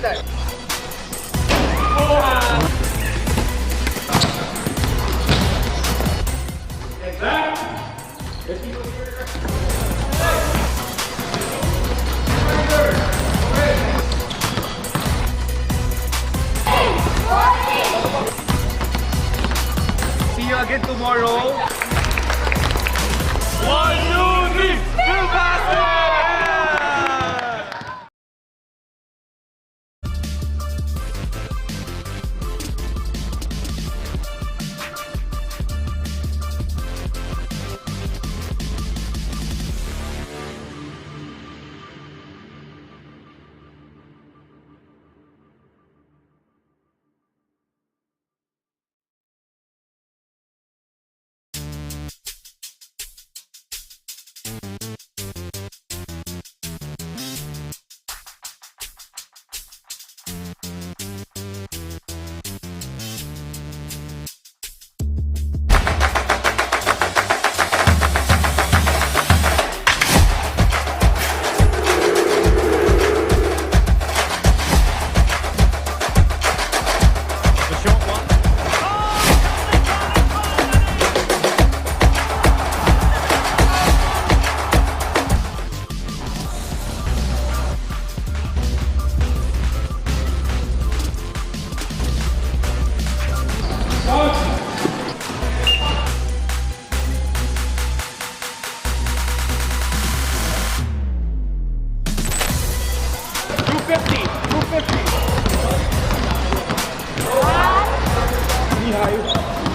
attack. Get back. See you again tomorrow. 1, 2, 3, Filbasket!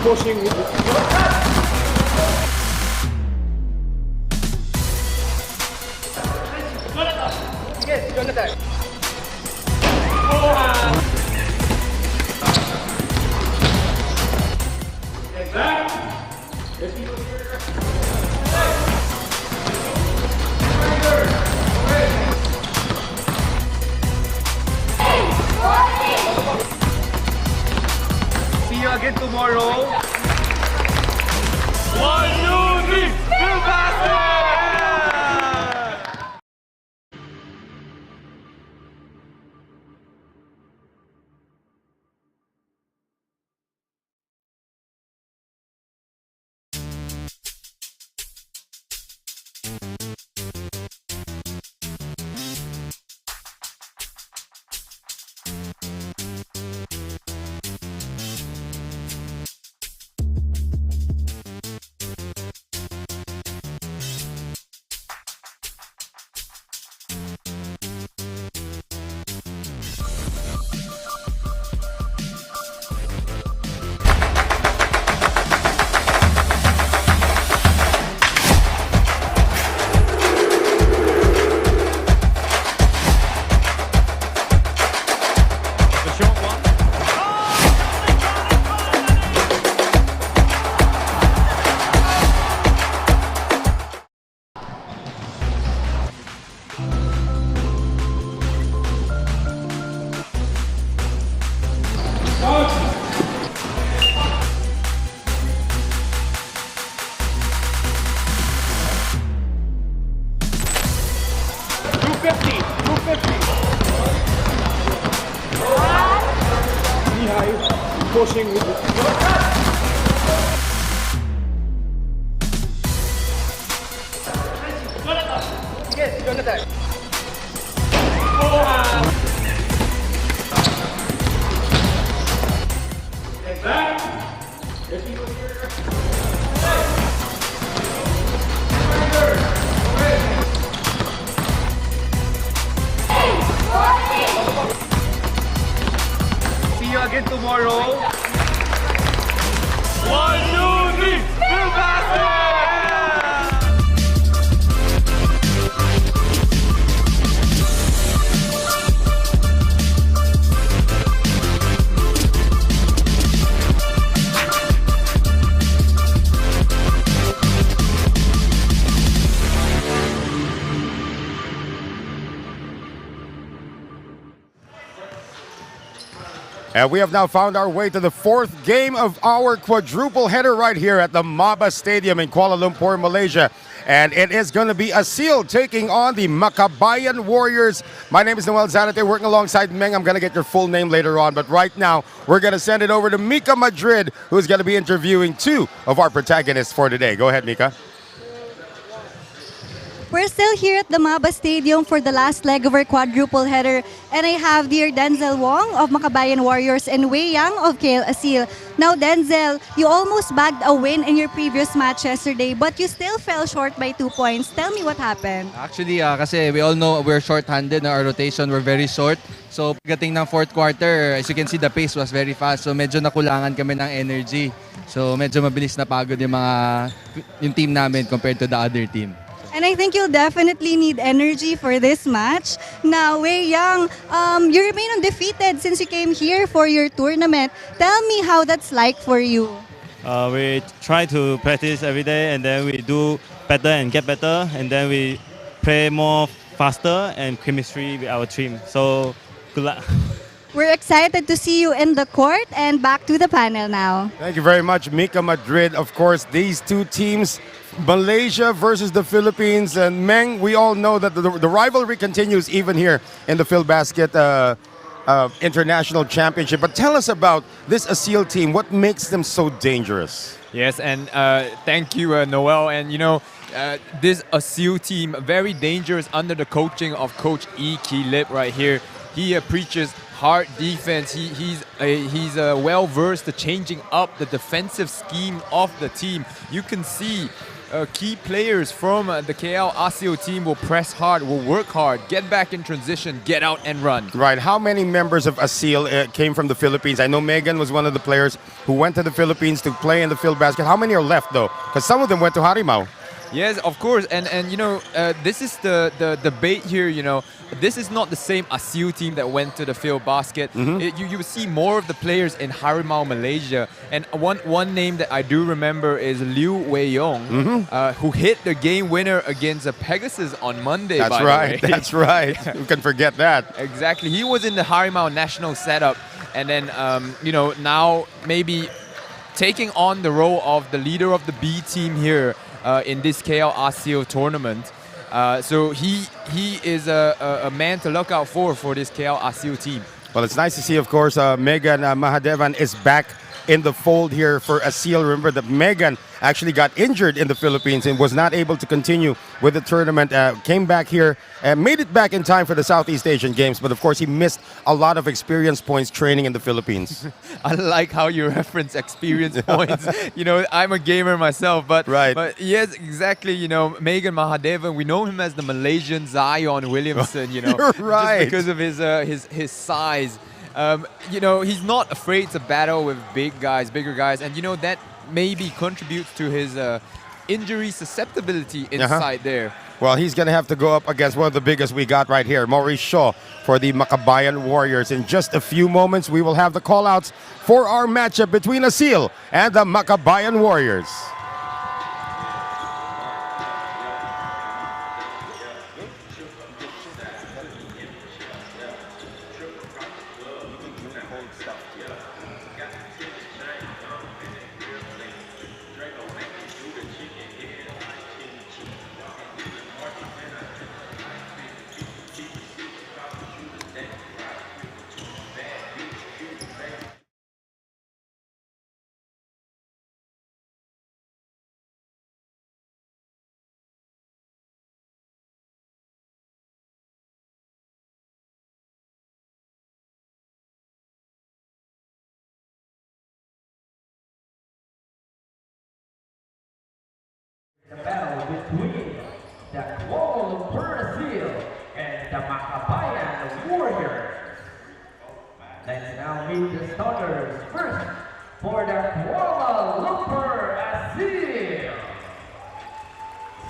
Pushing with it. Yes, you're on attack. Get back. See you again tomorrow. 1, 2, 3, Filbasket! Pushing with it. Yes, you're on attack. Get back. See you again tomorrow. 1, 2, 3, Filbasket! And we have now found our way to the fourth game of our quadruple header right here at the MABA Stadium in Kuala Lumpur, Malaysia. And it is going to be Aseel taking on the Makabayan Warriors. My name is Noel Zanate, working alongside Meng. I'm going to get your full name later on. But right now, we're going to send it over to Mika Madrid, who's going to be interviewing two of our protagonists for today. Go ahead, Mika. We're still here at the MABA Stadium for the last leg of our quadruple header, and I have dear Denzel Wong of Makabayan Warriors and Wei Yang of KL Aseel. Now Denzel, you almost bagged a win in your previous match yesterday, but you still fell short by 2 points. Tell me what happened. Actually, kasi we all know we're short-handed na our rotation, we're very short. So pagdating ng fourth quarter, as you can see, the pace was very fast. So medyo nakulangan kami ng energy. So medyo mabilis na pagod yung team namin compared to the other team. And I think you'll definitely need energy for this match. Now, Wei Yang, you remain undefeated since you came here for your tournament. Tell me how that's like for you. We try to practice every day, and then we do better and get better, and then we play more faster and chemistry with our team. So, good luck. We're excited to see you in the court, and back to the panel now. Thank you very much, Mika Madrid. Of course, these two teams, Malaysia versus the Philippines. And Meng, we all know that the rivalry continues even here in the Filbasket International Championship. But tell us about this Aseel team. What makes them so dangerous? Yes, and thank you, Noel. And you know, this Aseel team, very dangerous under the coaching of Coach E. Kilip right here. He preaches hard defense. He's well versed at changing up the defensive scheme of the team. You can see key players from the KL Aseel team will press hard, will work hard, get back in transition, get out and run. Right. How many members of Aseel came from the Philippines? I know Megan was one of the players who went to the Philippines to play in the Filbasket. How many are left though? Because some of them went to Harimau. Yes, of course, and you know, this is the debate here. You know, this is not the same Aseel team that went to the Filbasket. You see more of the players in Harimau, Malaysia, and one name that I do remember is Liu Wei Yong, who hit the game winner against Pegasus on Monday. That's right. That's right. Who can forget that? Exactly. He was in the Harimau national setup, and then you know, now maybe taking on the role of the leader of the B team here. In this KL Aseel tournament. So he is a man to look out for this KL Aseel team. Well, it's nice to see, of course, Megan Mahadevan is back in the fold here for Aseel. Remember that Megan actually got injured in the Philippines and was not able to continue with the tournament. Came back here and made it back in time for the Southeast Asian Games. But of course, he missed a lot of experience points training in the Philippines. I like how you reference experience points. You know, I'm a gamer myself, but right. But yes, exactly. You know, Megan Mahadevan, we know him as the Malaysian Zion Williamson. You know, right. Just because of his size. You know, he's not afraid to battle with bigger guys, and you know that maybe contributes to his injury susceptibility inside there. Well, he's going to have to go up against one of the biggest we got right here, Maurice Shaw, for the Makabayan Warriors. In just a few moments, we will have the call-outs for our matchup between Aseel and the Makabayan Warriors. The battle between the Kuala Lumpur Aseel and the Makabayan Warriors. Let's now meet the starters. First, for the Kuala Lumpur Aseel.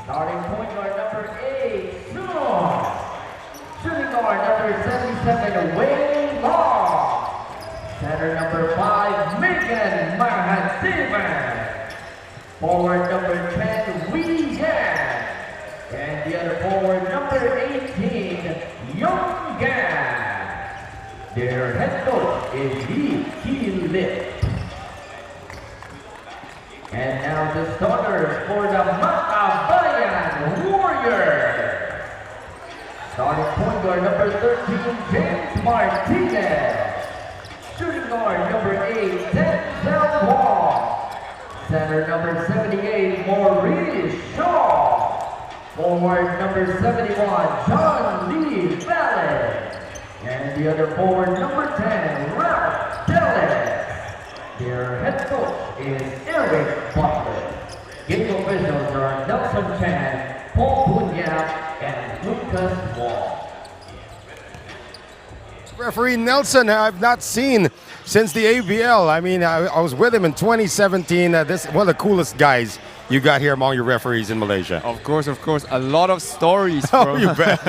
Starting point guard number 8, Suno. Shooting guard number 77, Wei Long. Center number 5, Megan Mahadevan. Forward number 10, Wei Yang. And the other forward number 18, Yong Gan. Their head coach is YT Page. And now the starters for the Makabayan Warriors. Starting point guard number 13, James Martinez. Shooting guard number 8, Denzel Wong. Center number 78, Maurice Shaw. Forward number 71, John Lee Valley. And the other forward number 10, Ralph Tellis. Their head coach is Eric Butler. Game officials are Nelson Chan, Paul Punyap, and Lucas Wong. Referee Nelson, I've not seen since the ABL. I mean, I was with him in 2017. This one of the coolest guys you got here among your referees in Malaysia. Of course, a lot of stories Oh, from you bet.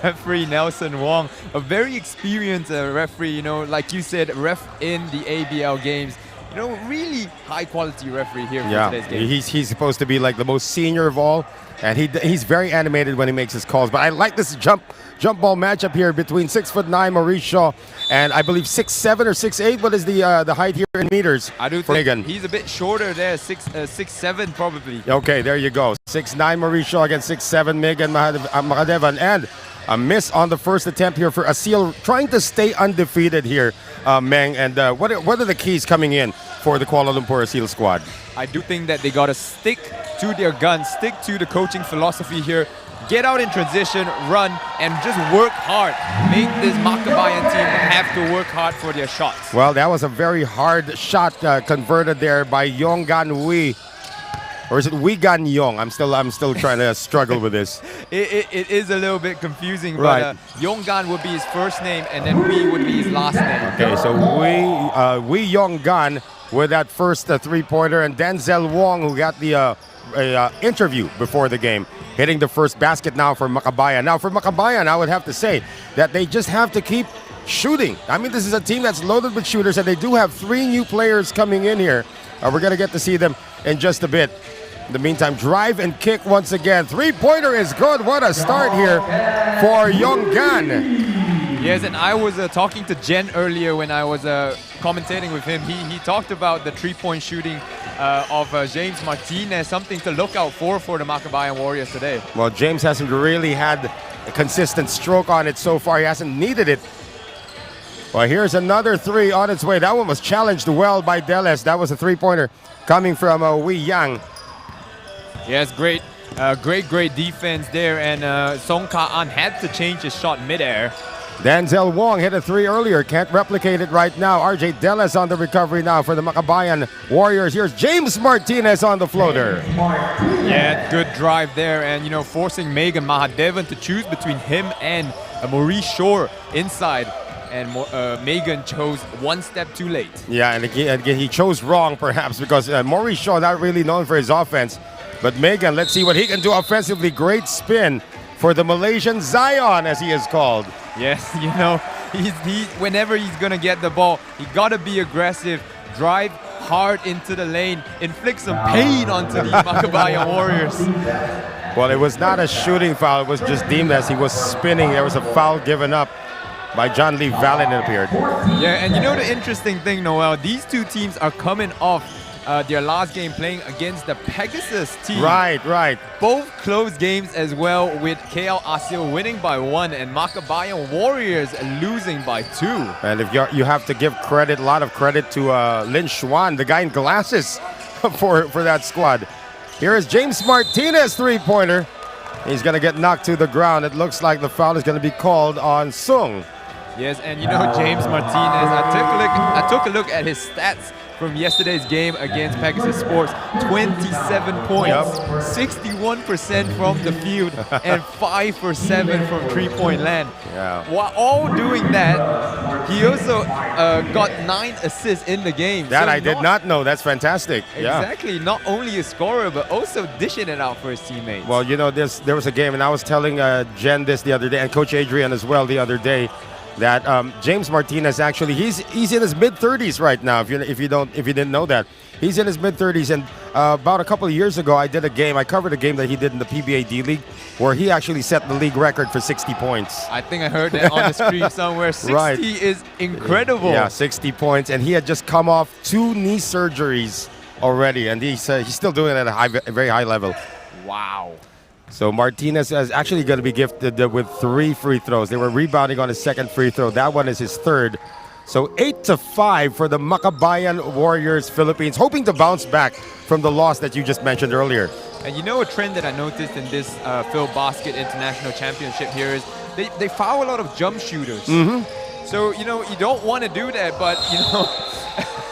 referee Nelson Wong, a very experienced referee, you know, like you said, ref in the ABL games. You know, really high quality referee here for today's game. He's supposed to be like the most senior of all, and he's very animated when he makes his calls. But I like this jump ball matchup here between 6'9" Maurice Shaw and I believe 6'7" or 6'8". What is the height here in meters? I do for think Megan? he's a bit shorter there, 6'7" probably. Okay, there you go. 6'9" Maurice Shaw against 6'7" Megan Makabayan, and a miss on the first attempt here for Aseel, trying to stay undefeated here, Meng. And what are the keys coming in for the Kuala Lumpur Aseel squad? I do think that they got to stick to their guns, stick to the coaching philosophy here, get out in transition, run, and just work hard. Make this Makabayan team have to work hard for their shots. Well, that was a very hard shot converted there by Yonggan Wee. Or is it Wigan Yong? I'm still trying to struggle with this. It is a little bit confusing, Right. but Yonggan would be his first name, and then Wee would be his last name. Okay, so Wee Yonggan with that first three-pointer, and Denzel Wong, who got the interview before the game, hitting the first basket now for Makabayan. Now for Makabayan, I would have to say that they just have to keep shooting. I mean, this is a team that's loaded with shooters, and they do have 3 new players coming in here. We're going to get to see them in just a bit. In the meantime, drive and kick once again. Three-pointer is good. What a start here for Yonggan. Yes, and I was talking to Jen earlier when I was commentating with him. He talked about the three-point shooting of James Martinez, something to look out for the Makabayan Warriors today. Well, James hasn't really had a consistent stroke on it so far. He hasn't needed it. Well, here's another 3 on its way. That one was challenged well by Deles. That was a three-pointer coming from Wee Yang. Yes, great defense there, and Song Ka-an had to change his shot midair. Denzel Wong hit a 3 earlier. Can't replicate it right now. RJ Deles on the recovery now for the Makabayan Warriors. Here's James Martinez on the floater. Yeah, good drive there, and you know, forcing Megan Mahadevan to choose between him and Maurice Shore inside. And Megan chose one step too late. Yeah, and again he chose wrong perhaps, because Maurice Shaw not really known for his offense. But Megan, let's see what he can do offensively. Great spin for the Malaysian Zion, as he is called. Yes, you know, whenever he's gonna get the ball, he gotta be aggressive, drive hard into the lane, inflict some pain onto the Makabayan Warriors. Well, it was not a shooting foul. It was just deemed as he was spinning. There was a foul given up by John Lee Valen, it appeared. Yeah, and you know the interesting thing, Noel, these two teams are coming off their last game playing against the Pegasus team. Right. Both close games as well, with KL Aseel winning by 1 and Makabayan Warriors losing by 2. And if you have to give credit, a lot of credit to Lin Xuan, the guy in glasses, for that squad. Here is James Martinez three-pointer. He's going to get knocked to the ground. It looks like the foul is going to be called on Sung. Yes, and you know James Martinez, I took a look at his stats from yesterday's game against Pegasus Sports. 27 points, 61% from the field, and 5 for 7 from three-point land. Yeah. While all doing that, he also got 9 assists in the game. That So I did not know. That's fantastic. Yeah. Exactly, not only a scorer, but also dishing it out for his teammates. Well, you know, there was a game, and I was telling Jen this the other day, and Coach Adrian as well the other day, that James Martinez actually he's in his mid-30s right now. If you didn't know that, He's in his mid-30s, and about a couple of years ago, I covered a game that he did in the PBA D-League, where he actually set the league record for 60 points. I think I heard that on the screen somewhere. 60 Right. is incredible. Yeah, 60 points, and he had just come off 2 knee surgeries already, and he's still doing it at a very high level. Wow. So Martinez is actually going to be gifted with 3 free throws. They were rebounding on his second free throw. That one is his third. So 8-5 for the Makabayan Warriors Philippines, hoping to bounce back from the loss that you just mentioned earlier. And you know a trend that I noticed in this Filbasket International Championship here is they foul a lot of jump shooters. So, you know, you don't want to do that, but, you know,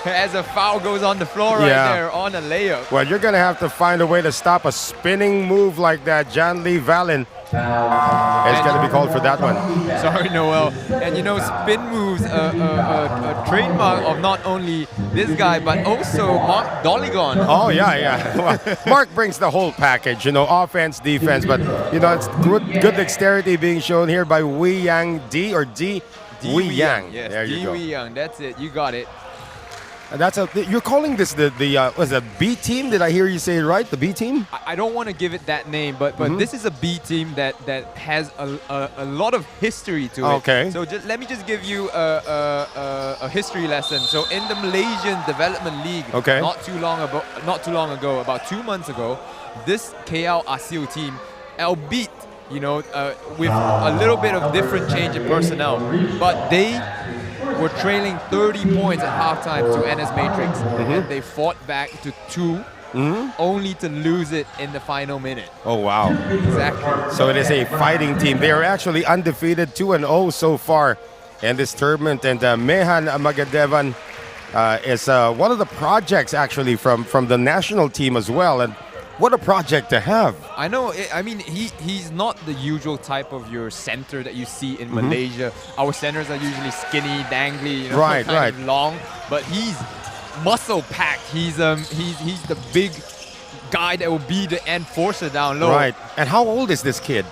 as a foul goes on the floor right there on a layup. Well, you're going to have to find a way to stop a spinning move like that. John Lee Vallon is going to be called for that one. Sorry, Noel. And you know, spin moves, a trademark of not only this guy, but also Mark Dolligon. Oh, yeah. Well, Mark brings the whole package, you know, offense, defense, but, you know, it's good dexterity being shown here by Wei Yang D or D. Wei Yang. Yes, there you go. Wei Yang. That's it. You got it. And you're calling this the was it B team? Did I hear you say it right? The B team? I don't want to give it that name, but this is a B team that has a lot of history to it. Okay. So let me just give you a history lesson. So in the Malaysian Development League, not too long ago, about 2 months ago, this KL Aseel team, albeit you know with a little bit of different change in personnel, but they were trailing 30 points at halftime to NS Matrix, and they fought back to 2, only to lose it in the final minute. Oh, wow. Exactly. So it is a fighting team. They are actually undefeated, 2-0 so far in this tournament. And Mehan Magadevan is one of the projects actually from the national team as well. And what a project to have. I know. I mean, he's not the usual type of your center that you see in Malaysia. Our centers are usually skinny, dangly, you know, kind of long. But he's muscle-packed. He's the big guy that will be the enforcer down low. Right. And how old is this kid?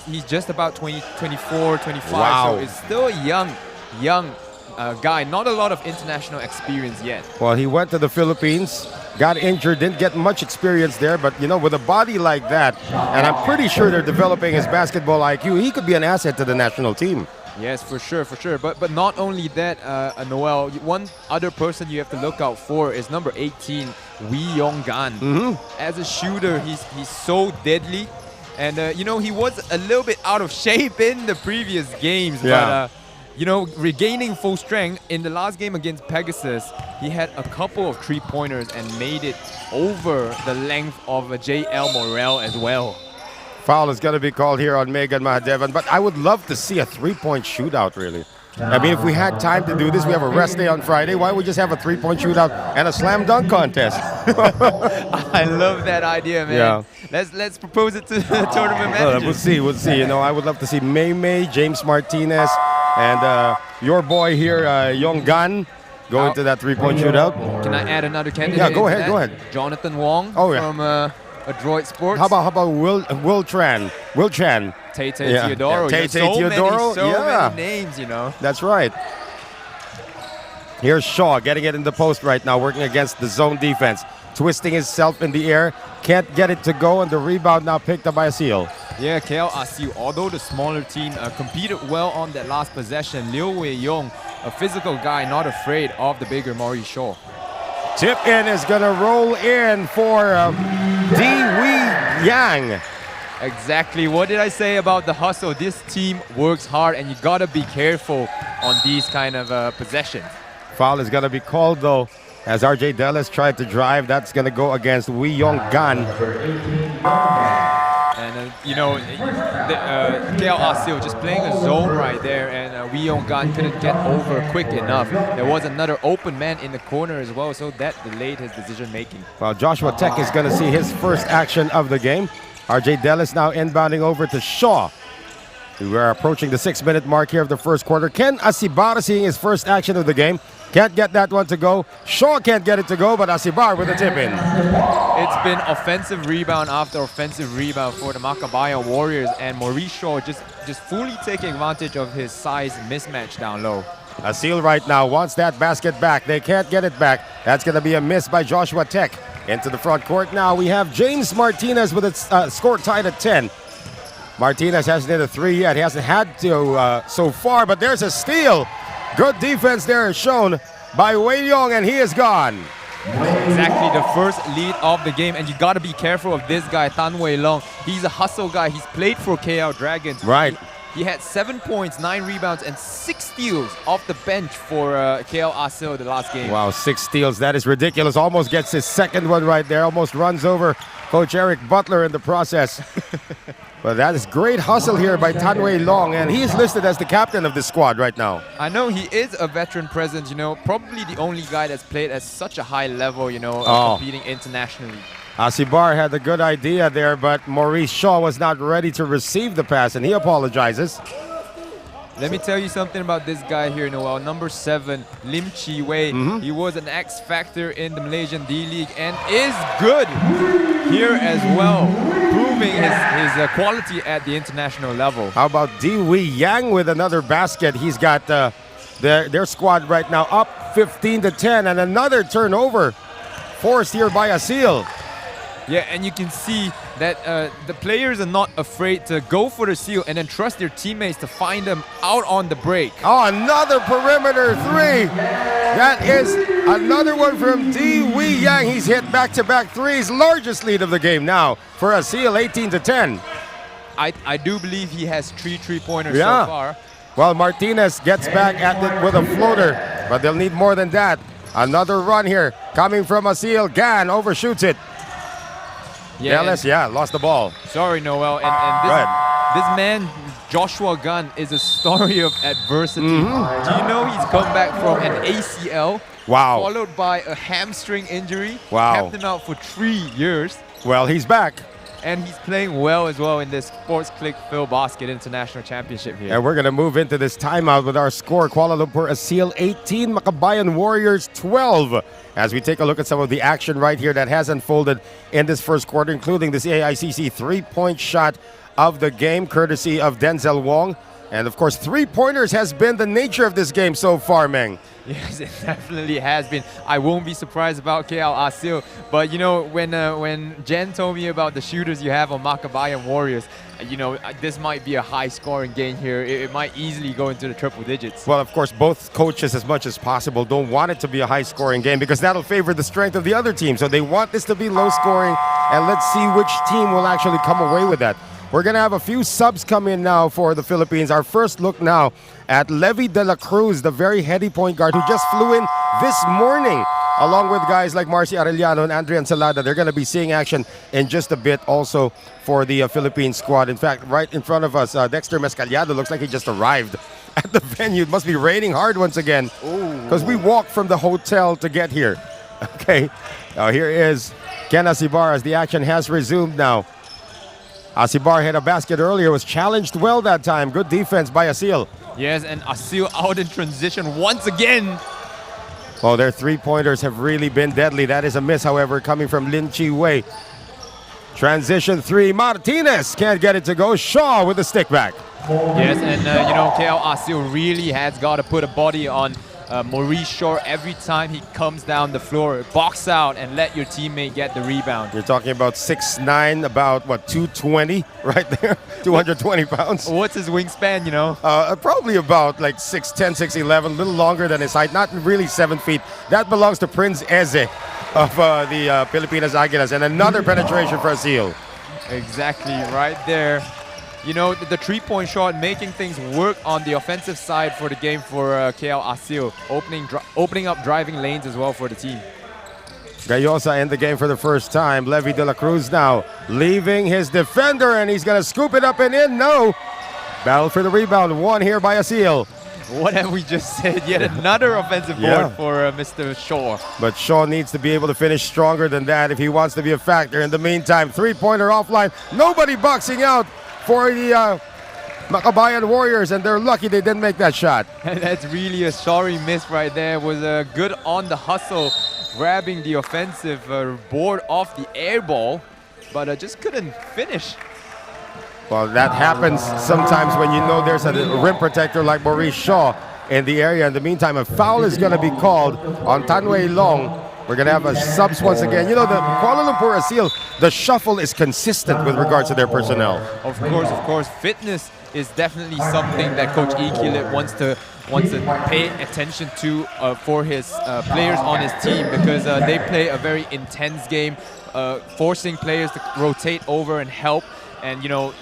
He's just about 24, 25. Wow. So it's still a young guy. Not a lot of international experience yet. Well, he went to the Philippines, got injured, didn't get much experience there, but you know, with a body like that, and I'm pretty sure they're developing his basketball IQ, he could be an asset to the national team. Yes, for sure. But not only that, Noel, one other person you have to look out for is number 18, Wei Yong Gan. As a shooter, he's so deadly, and you know, he was a little bit out of shape in the previous games, but you know, regaining full strength in the last game against Pegasus, he had a couple of 3-pointers and made it over the length of J.L. Morel as well. Foul is going to be called here on Megan Mahadevan, but I would love to see a 3-point shootout, really. I mean, if we had time to do this, we have a rest day on Friday. Why don't we just have a 3-point shootout and a slam dunk contest? I love that idea, man. Yeah. Let's propose it to the tournament managers. We'll see. You know, I would love to see May, James Martinez, and your boy here, Yong Gan, go into that 3-point shootout. Can I add another candidate? Yeah, go ahead. Jonathan Wong from Adroit Sports. How about Will Chan? Tate Teodoro. Tate Teodoro. So many names, you know. That's right. Here's Shaw getting it in the post right now, working against the zone defense. Twisting himself in the air. Can't get it to go, and the rebound now picked up by Aseel. Yeah, KL Aseel, although the smaller team competed well on that last possession, Liu Wei Yong, a physical guy, not afraid of the bigger Maurice Shaw. Tip in is going to roll in for Di Wei Yang. Exactly. What did I say about the hustle? This team works hard, and you got to be careful on these kind of possessions. Foul is going to be called, though, as RJ Dellis tried to drive. That's going to go against Wei Yong Gan. And, you know, KL Aseel just playing a zone right there, and Wei Yong Gan couldn't get over quick enough. There was another open man in the corner as well, so that delayed his decision-making. Well, Joshua Tech is going to see his first action of the game. RJ Dellis now inbounding over to Shaw. We are approaching the 6-minute mark here of the first quarter. Ken Asibar seeing his first action of the game. Can't get that one to go. Shaw can't get it to go, but Asibar with a tip in. It's been offensive rebound after offensive rebound for the Makabayan Warriors, and Maurice Shaw just fully taking advantage of his size mismatch down low. Aseel right now wants that basket back. They can't get it back. That's going to be a miss by Joshua Tech. Into the front court now, we have James Martinez with a score tied at 10. Martinez hasn't hit a three yet. He hasn't had to so far, but there's a steal. Good defense there shown by Wei Yong, and he is gone. Exactly, the first lead of the game, and you got to be careful of this guy, Tan Wei Long. He's a hustle guy. He's played for KL Dragons. Right. He had 7 points, 9 rebounds, and 6 steals off the bench for KL Aseel the last game. Wow, 6 steals. That is ridiculous. Almost gets his second one right there. Almost runs over Coach Eric Butler in the process. But that is great hustle here by Tan Wei Long, and he is listed as the captain of the squad right now. I know he is a veteran presence, you know, probably the only guy that's played at such a high level, you know, competing internationally. Asibar had a good idea there, but Maurice Shaw was not ready to receive the pass, and he apologizes. Let me tell you something about this guy here, Noel. Number 7, Lim Chi Wei. He was an X factor in the Malaysian D-League and is good here as well, proving his quality at the international level. How about Di Wei Yang with another basket? He's got their squad right now up 15-10, and another turnover forced here by Aseel. Yeah, and you can see that the players are not afraid to go for the steal and then trust their teammates to find them out on the break. Oh, another perimeter three. That is another one from Di Wei Yang. He's hit back-to-back threes. Largest lead of the game now for Aseel, 18-10. I do believe he has 3 3-pointers so far. Well, Martinez gets back at it with a floater, but they'll need more than that. Another run here coming from Aseel. Gan overshoots it. Yeah, lost the ball. Sorry, Noel. And this man, Joshua Gunn, is a story of adversity. Do you know he's come back from an ACL, followed by a hamstring injury, kept him out for 3 years. Well, he's back. And he's playing well as well in this Sports Click Filbasket International Championship here. And we're going to move into this timeout with our score. Kuala Lumpur Aseel 18, Makabayan Warriors 12. As we take a look at some of the action right here that has unfolded in this first quarter, including this AICC three-point shot of the game, courtesy of Denzel Wong. And of course, three-pointers has been the nature of this game so far, Meng. Yes, it definitely has been. I won't be surprised about KL Aseel. But you know, when Jen told me about the shooters you have on Makabayan Warriors, you know, this might be a high-scoring game here. It might easily go into the triple digits. Well, of course, both coaches, as much as possible, don't want it to be a high-scoring game because that'll favor the strength of the other team. So they want this to be low-scoring, and let's see which team will actually come away with that. We're going to have a few subs come in now for the Philippines. Our first look now at Levi De La Cruz, the very heady point guard who just flew in this morning, along with guys like Marcy Arellano and Adrian Salada. They're going to be seeing action in just a bit also for the Philippine squad. In fact, right in front of us, Dexter Mescaliado looks like he just arrived at the venue. It must be raining hard once again because we walked from the hotel to get here. Okay, now here is Ken Asibar as the action has resumed now. Asibar hit a basket earlier, was challenged well that time. Good defense by Aseel. Yes, and Aseel out in transition once again. Well, their three-pointers have really been deadly. That is a miss, however, coming from Lin Chi Wei. Transition three, Martinez can't get it to go. Shaw with the stick back. Yes, and you know, KL Aseel really has got to put a body on Maurice Shaw every time he comes down the floor. Box out and let your teammate get the rebound. You're talking about 6'9", about, what, 220 right there? 220 pounds. What's his wingspan, you know? Probably about like 6'10", 6'11", a little longer than his height. Not really 7 feet. That belongs to Prince Eze of the Pilipinas Aguilas. And another penetration for Aseel. Exactly, right there. You know, the three-point shot making things work on the offensive side for the game for KL Aseel, opening up driving lanes as well for the team. Gayosa in the game for the first time. Levi De La Cruz now leaving his defender, and he's going to scoop it up and in. No. Battle for the rebound. One here by Aseel. What have we just said? Yet another offensive board for Mr. Shaw. But Shaw needs to be able to finish stronger than that if he wants to be a factor. In the meantime, three-pointer offline. Nobody boxing out for the Makabayan Warriors, and they're lucky they didn't make that shot. That's really a sorry miss right there. Was good on the hustle, grabbing the offensive board off the air ball, but just couldn't finish. Well, that happens sometimes when you know there's a rim protector like Maurice Shaw in the area. In the meantime, a foul is going to be called on Tanway Long. We're going to have a subs once again. You know, the Kuala Lumpur Aseel, the shuffle is consistent with regards to their personnel. Of course. Fitness is definitely something that Coach Ikilip wants to pay attention to for his players on his team, because they play a very intense game, forcing players to rotate over and help. And, you know,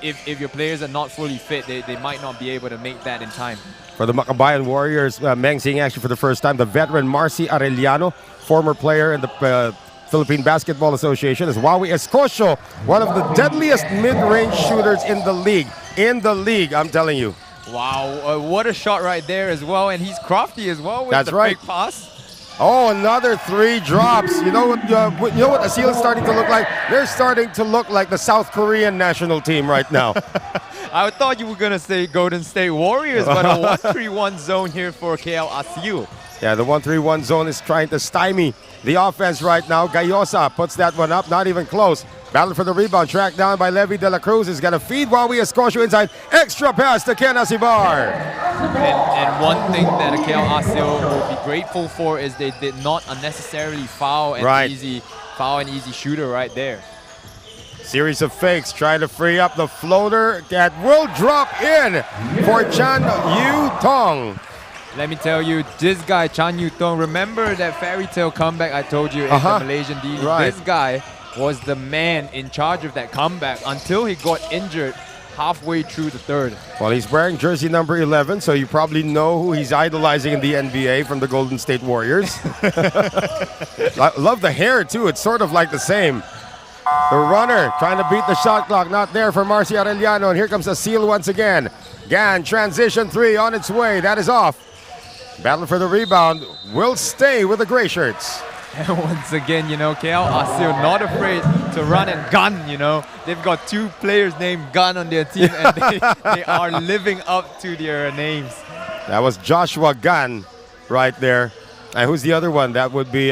if your players are not fully fit, they might not be able to make that in time. For the Makabayan Warriors, Meng seeing action for the first time, the veteran Marcy Arellano, former player in the Philippine Basketball Association, is Wawi Escosio, one of the deadliest mid-range shooters in the league. I'm telling you. Wow, what a shot right there as well. And he's crafty as well with That's the right. fake pass. Oh, another 3 drops. You know what Aseel is starting to look like? They're starting to look like the South Korean national team right now. I thought you were going to say Golden State Warriors, but a 1-3-1 zone here for KL Aseel. Yeah, the 1-3-1 zone is trying to stymie the offense right now. Gayosa puts that one up, not even close. Battle for the rebound, tracked down by Levy De La Cruz. Is going to feed Wawi Escosio inside. Extra pass to Ken Asibar. And one thing that KL Aseel will be grateful for is they did not unnecessarily foul an easy shooter right there. Series of fakes trying to free up the floater that will drop in for Chan Yu Tong. Let me tell you, this guy, Chan Yu Tong, remember that fairy tale comeback I told you in the Malaysian D-League? Right. This guy was the man in charge of that comeback until he got injured halfway through the third. Well, he's wearing jersey number 11, so you probably know who he's idolizing in the NBA from the Golden State Warriors. I love the hair, too. It's sort of like the same. The runner trying to beat the shot clock. Not there for Marcy Arellano. And here comes Aseel once again. Gan, transition 3 on its way. That is off. Battle for the rebound will stay with the gray shirts. And once again, you know, KL Aseel not afraid to run and gun, you know. They've got 2 players named Gun on their team, and they are living up to their names. That was Joshua Gan right there. And who's the other one? That would be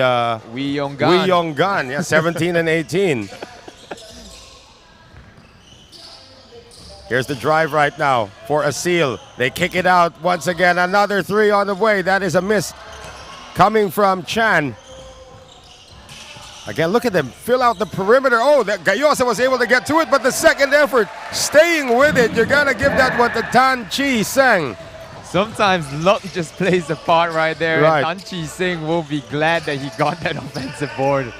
Wee Yong Gan. Wee Yong Gan, yeah, 17 and 18. Here's the drive right now for Aseel. They kick it out once again. Another 3 on the way. That is a miss coming from Chan. Again, look at them fill out the perimeter. Oh, that Gayosa was able to get to it, but the second effort, staying with it. You're going to give that one to Tan Chi Seng. Sometimes luck just plays a part right there. Right. And Tan Chi Seng will be glad that he got that offensive board.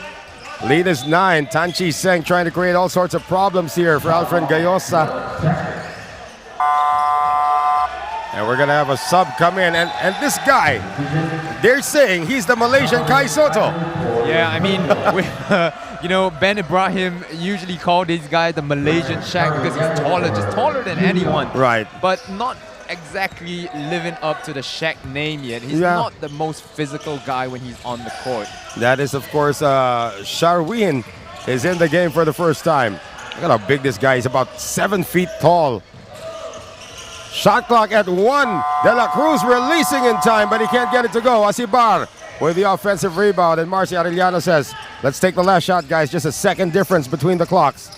Lead is 9. Tan Chi Seng trying to create all sorts of problems here for Alfred Gayosa. And we're going to have a sub come in. And this guy, they're saying he's the Malaysian Kai Soto. Yeah, I mean, you know, Ben Ibrahim usually called these guys the Malaysian Shaq because he's taller, just taller than anyone. Right. But not exactly living up to the Shaq name yet. He's not the most physical guy when he's on the court. That is, of course, Sharwin is in the game for the first time. Look at how big this guy is, about 7 feet tall. Shot clock at 1. De La Cruz releasing in time, but he can't get it to go. Asibar with the offensive rebound, and Marcy Arellano says, let's take the last shot, guys. Just a second difference between the clocks.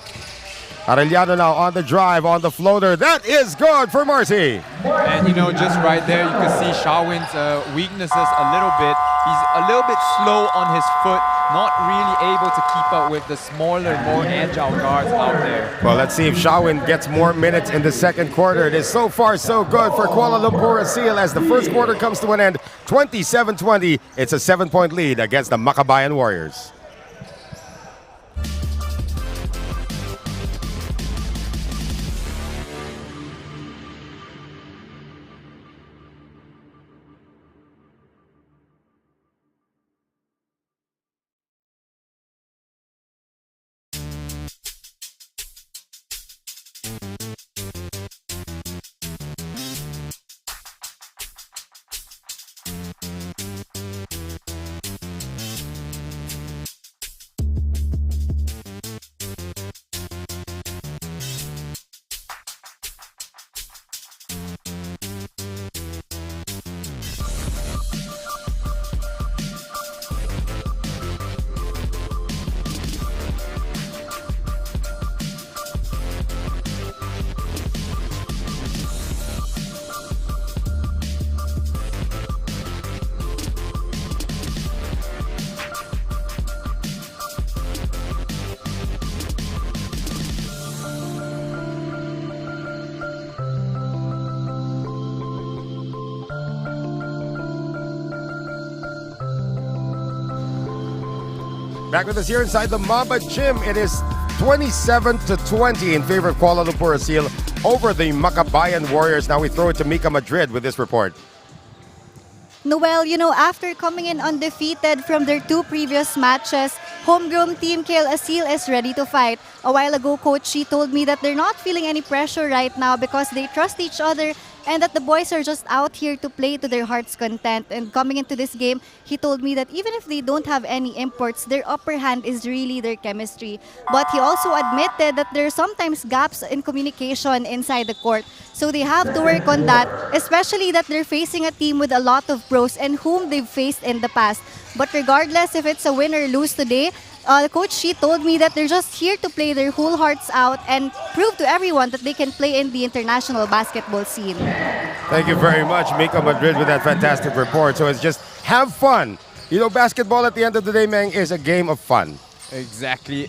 Arellano now on the drive, on the floater. That is good for Marcy. And, you know, just right there, you can see Sharwin's weaknesses a little bit. He's a little bit slow on his foot, not really able to keep up with the smaller, more agile guards out there. Well, let's see if Sharwin gets more minutes in the second quarter. It is so far so good for Kuala Lumpur Aseel as the first quarter comes to an end. 27-20. It's a 7-point lead against the Makabayan Warriors. Back with us here inside the MABA gym. It is 27-20 in favor of Kuala Lumpur Aseel over the Makabayan Warriors. Now we throw it to Mika Madrid with this report. Noel, after coming in undefeated from their 2 previous matches, homegrown team KL Aseel is ready to fight. A while ago, Coach Shi told me that they're not feeling any pressure right now because they trust each other and that the boys are just out here to play to their heart's content. And coming into this game, he told me that even if they don't have any imports, their upper hand is really their chemistry. But he also admitted that there are sometimes gaps in communication inside the court. So they have to work on that, especially that they're facing a team with a lot of pros and whom they've faced in the past. But regardless if it's a win or lose today, Coach Shi told me that they're just here to play their whole hearts out and prove to everyone that they can play in the international basketball scene. Thank you very much, Mika Madrid, with that fantastic report. So it's just have fun. Basketball at the end of the day, man, is a game of fun. Exactly.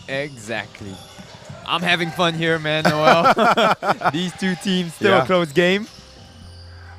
I'm having fun here, man, Noel. These two teams, still a close game.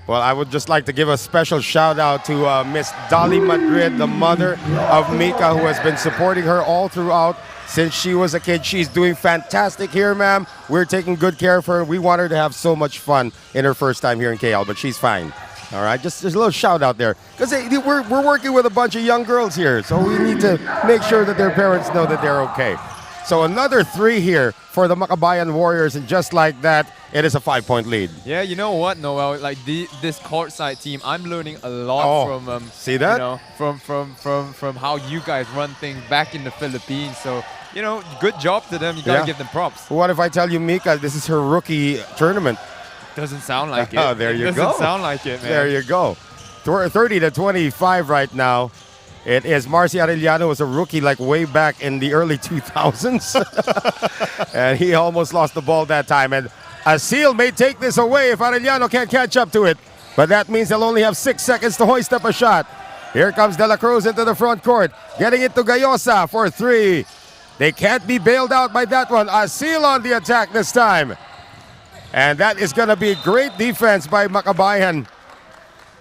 Well, I would just like to give a special shout out to Miss Dolly Madrid, the mother of Mika, who has been supporting her all throughout since she was a kid. She's doing fantastic here, ma'am. We're taking good care of her. We want her to have so much fun in her first time here in KL, but she's fine. All right, just there's a little shout out there. Because we're working with a bunch of young girls here, so we need to make sure that their parents know that they're okay. So another 3 here for the Makabayan Warriors, and just like that, it is a 5-point lead. Yeah, you know what, Noel? Like this courtside team, I'm learning a lot from see that? From how you guys run things back in the Philippines. So good job to them. You gotta give them props. What if I tell you, Mika, this is her rookie tournament? Doesn't sound like it. Oh, there you go. Doesn't sound like it, man. There you go. 30-25 right now. It is Marcy Arellano, was a rookie like way back in the early 2000s. And he almost lost the ball that time. And Aseel may take this away if Arellano can't catch up to it. But that means they'll only have 6 seconds to hoist up a shot. Here comes De La Cruz into the front court. Getting it to Gayosa for 3. They can't be bailed out by that one. Aseel on the attack this time. And that is going to be great defense by Makabayan.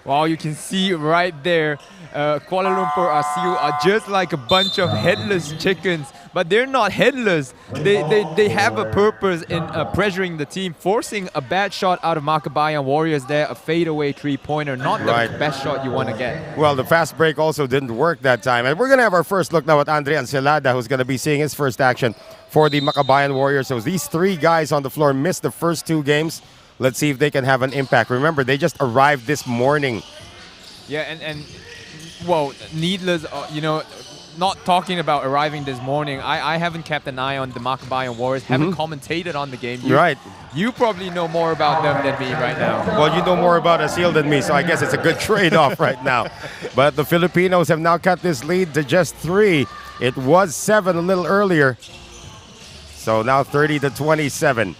Wow, you can see right there, Kuala Lumpur Aseel are just like a bunch of headless chickens, but they're not headless. They have a purpose in pressuring the team, forcing a bad shot out of Makabayan Warriors there, a fadeaway 3-pointer, not the best shot you want to get. Well, the fast break also didn't work that time. And we're going to have our first look now at Andre Ancelada, who's going to be seeing his first action for the Makabayan Warriors. So these 3 guys on the floor missed the first 2 games. Let's see if they can have an impact. Remember, they just arrived this morning. Yeah, and well, needless, not talking about arriving this morning, I haven't kept an eye on the Makabayan Warriors, haven't commentated on the game. You probably know more about them than me right now. Well, you know more about Aseel than me, so I guess it's a good trade-off right now. But the Filipinos have now cut this lead to just 3. It was 7 a little earlier. So now 30-27.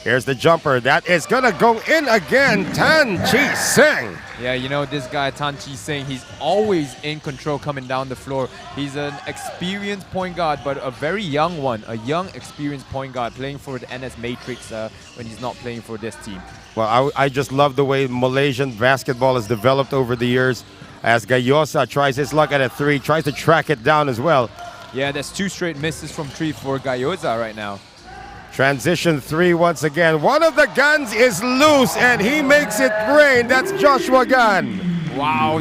Here's the jumper. That is going to go in again. Tan Chi Seng. Yeah, this guy, Tan Chi Seng, he's always in control coming down the floor. He's an experienced point guard, but a very young one. A young, experienced point guard playing for the NS Matrix when he's not playing for this team. Well, I just love the way Malaysian basketball has developed over the years as Gayosa tries his luck at a 3, tries to track it down as well. Yeah, that's 2 straight misses from 3 for Gayosa right now. Transition 3 once again. One of the guns is loose and he makes it rain. That's Joshua Gunn. Wow,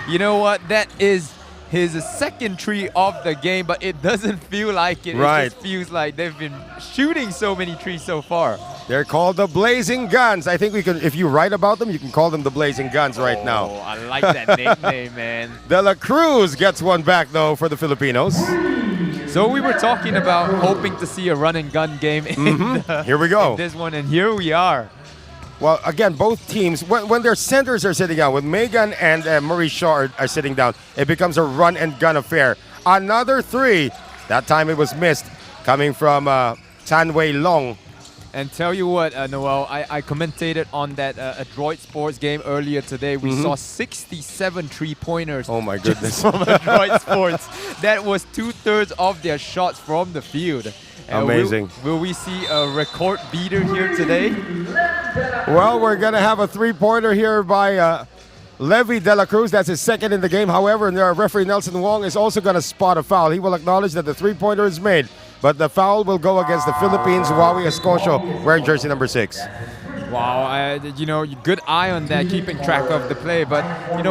you know what? That is his second 3 of the game, but it doesn't feel like it. Right. It just feels like they've been shooting so many 3s so far. They're called the Blazing Guns. I think we can, if you write about them, you can call them the Blazing Guns right now. Oh, I like that nickname, man. De La Cruz gets one back, though, for the Filipinos. So we were talking about hoping to see a run and gun game in here we go. In this one, and here we are. Well, again, both teams, when their centers are sitting down, when Megan and Maurice Shaw are sitting down, it becomes a run and gun affair. Another 3. That time it was missed, coming from Tan Wei Long. And tell you what, Noel, I commentated on that Adroit Sports game earlier today. We saw 67 3-pointers. Oh my goodness. From Adroit Sports. That was 2/3 of their shots from the field. Amazing. Will we see a record beater here today? Well, we're going to have a 3-pointer here by Levi De La Cruz, that's his second in the game. However, referee Nelson Wong is also going to spot a foul. He will acknowledge that the three-pointer is made, but the foul will go against the Philippines' Wawi Escocio, wearing jersey number 6. Wow, good eye on that, keeping track of the play. But,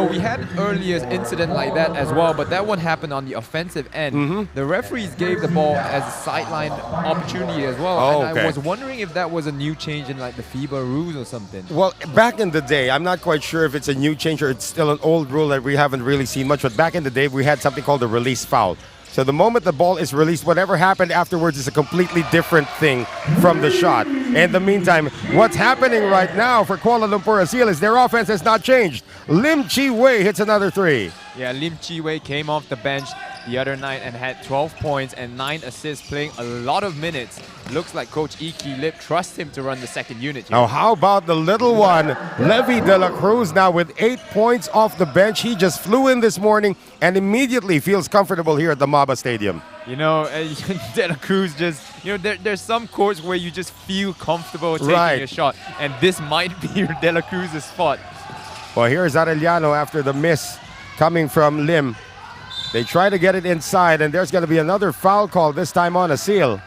we had earlier incident like that as well, but that one happened on the offensive end. The referees gave the ball as a sideline opportunity as well. Oh, and okay. I was wondering if that was a new change in like the FIBA rules or something. Well, back in the day, I'm not quite sure if it's a new change or it's still an old rule that we haven't really seen much, but back in the day, we had something called a release foul. So the moment the ball is released, whatever happened afterwards is a completely different thing from the shot. In the meantime, what's happening right now for Kuala Lumpur Aseel is their offense has not changed. Lim Chi Wei hits another 3. Yeah, Lim Chi Wei came off the bench the other night and had 12 points and 9 assists, playing a lot of minutes. Looks like Coach Iki Lip trusts him to run the second unit here. Now, how about the little one, Levi De La Cruz, now with 8 points off the bench. He just flew in this morning and immediately feels comfortable here at the MABA Stadium. De La Cruz just, there's some courts where you just feel comfortable taking Right. a shot, and this might be De La Cruz's spot. Well, here's Arellano after the miss coming from Lim. They try to get it inside, and there's going to be another foul call, this time on Aseel.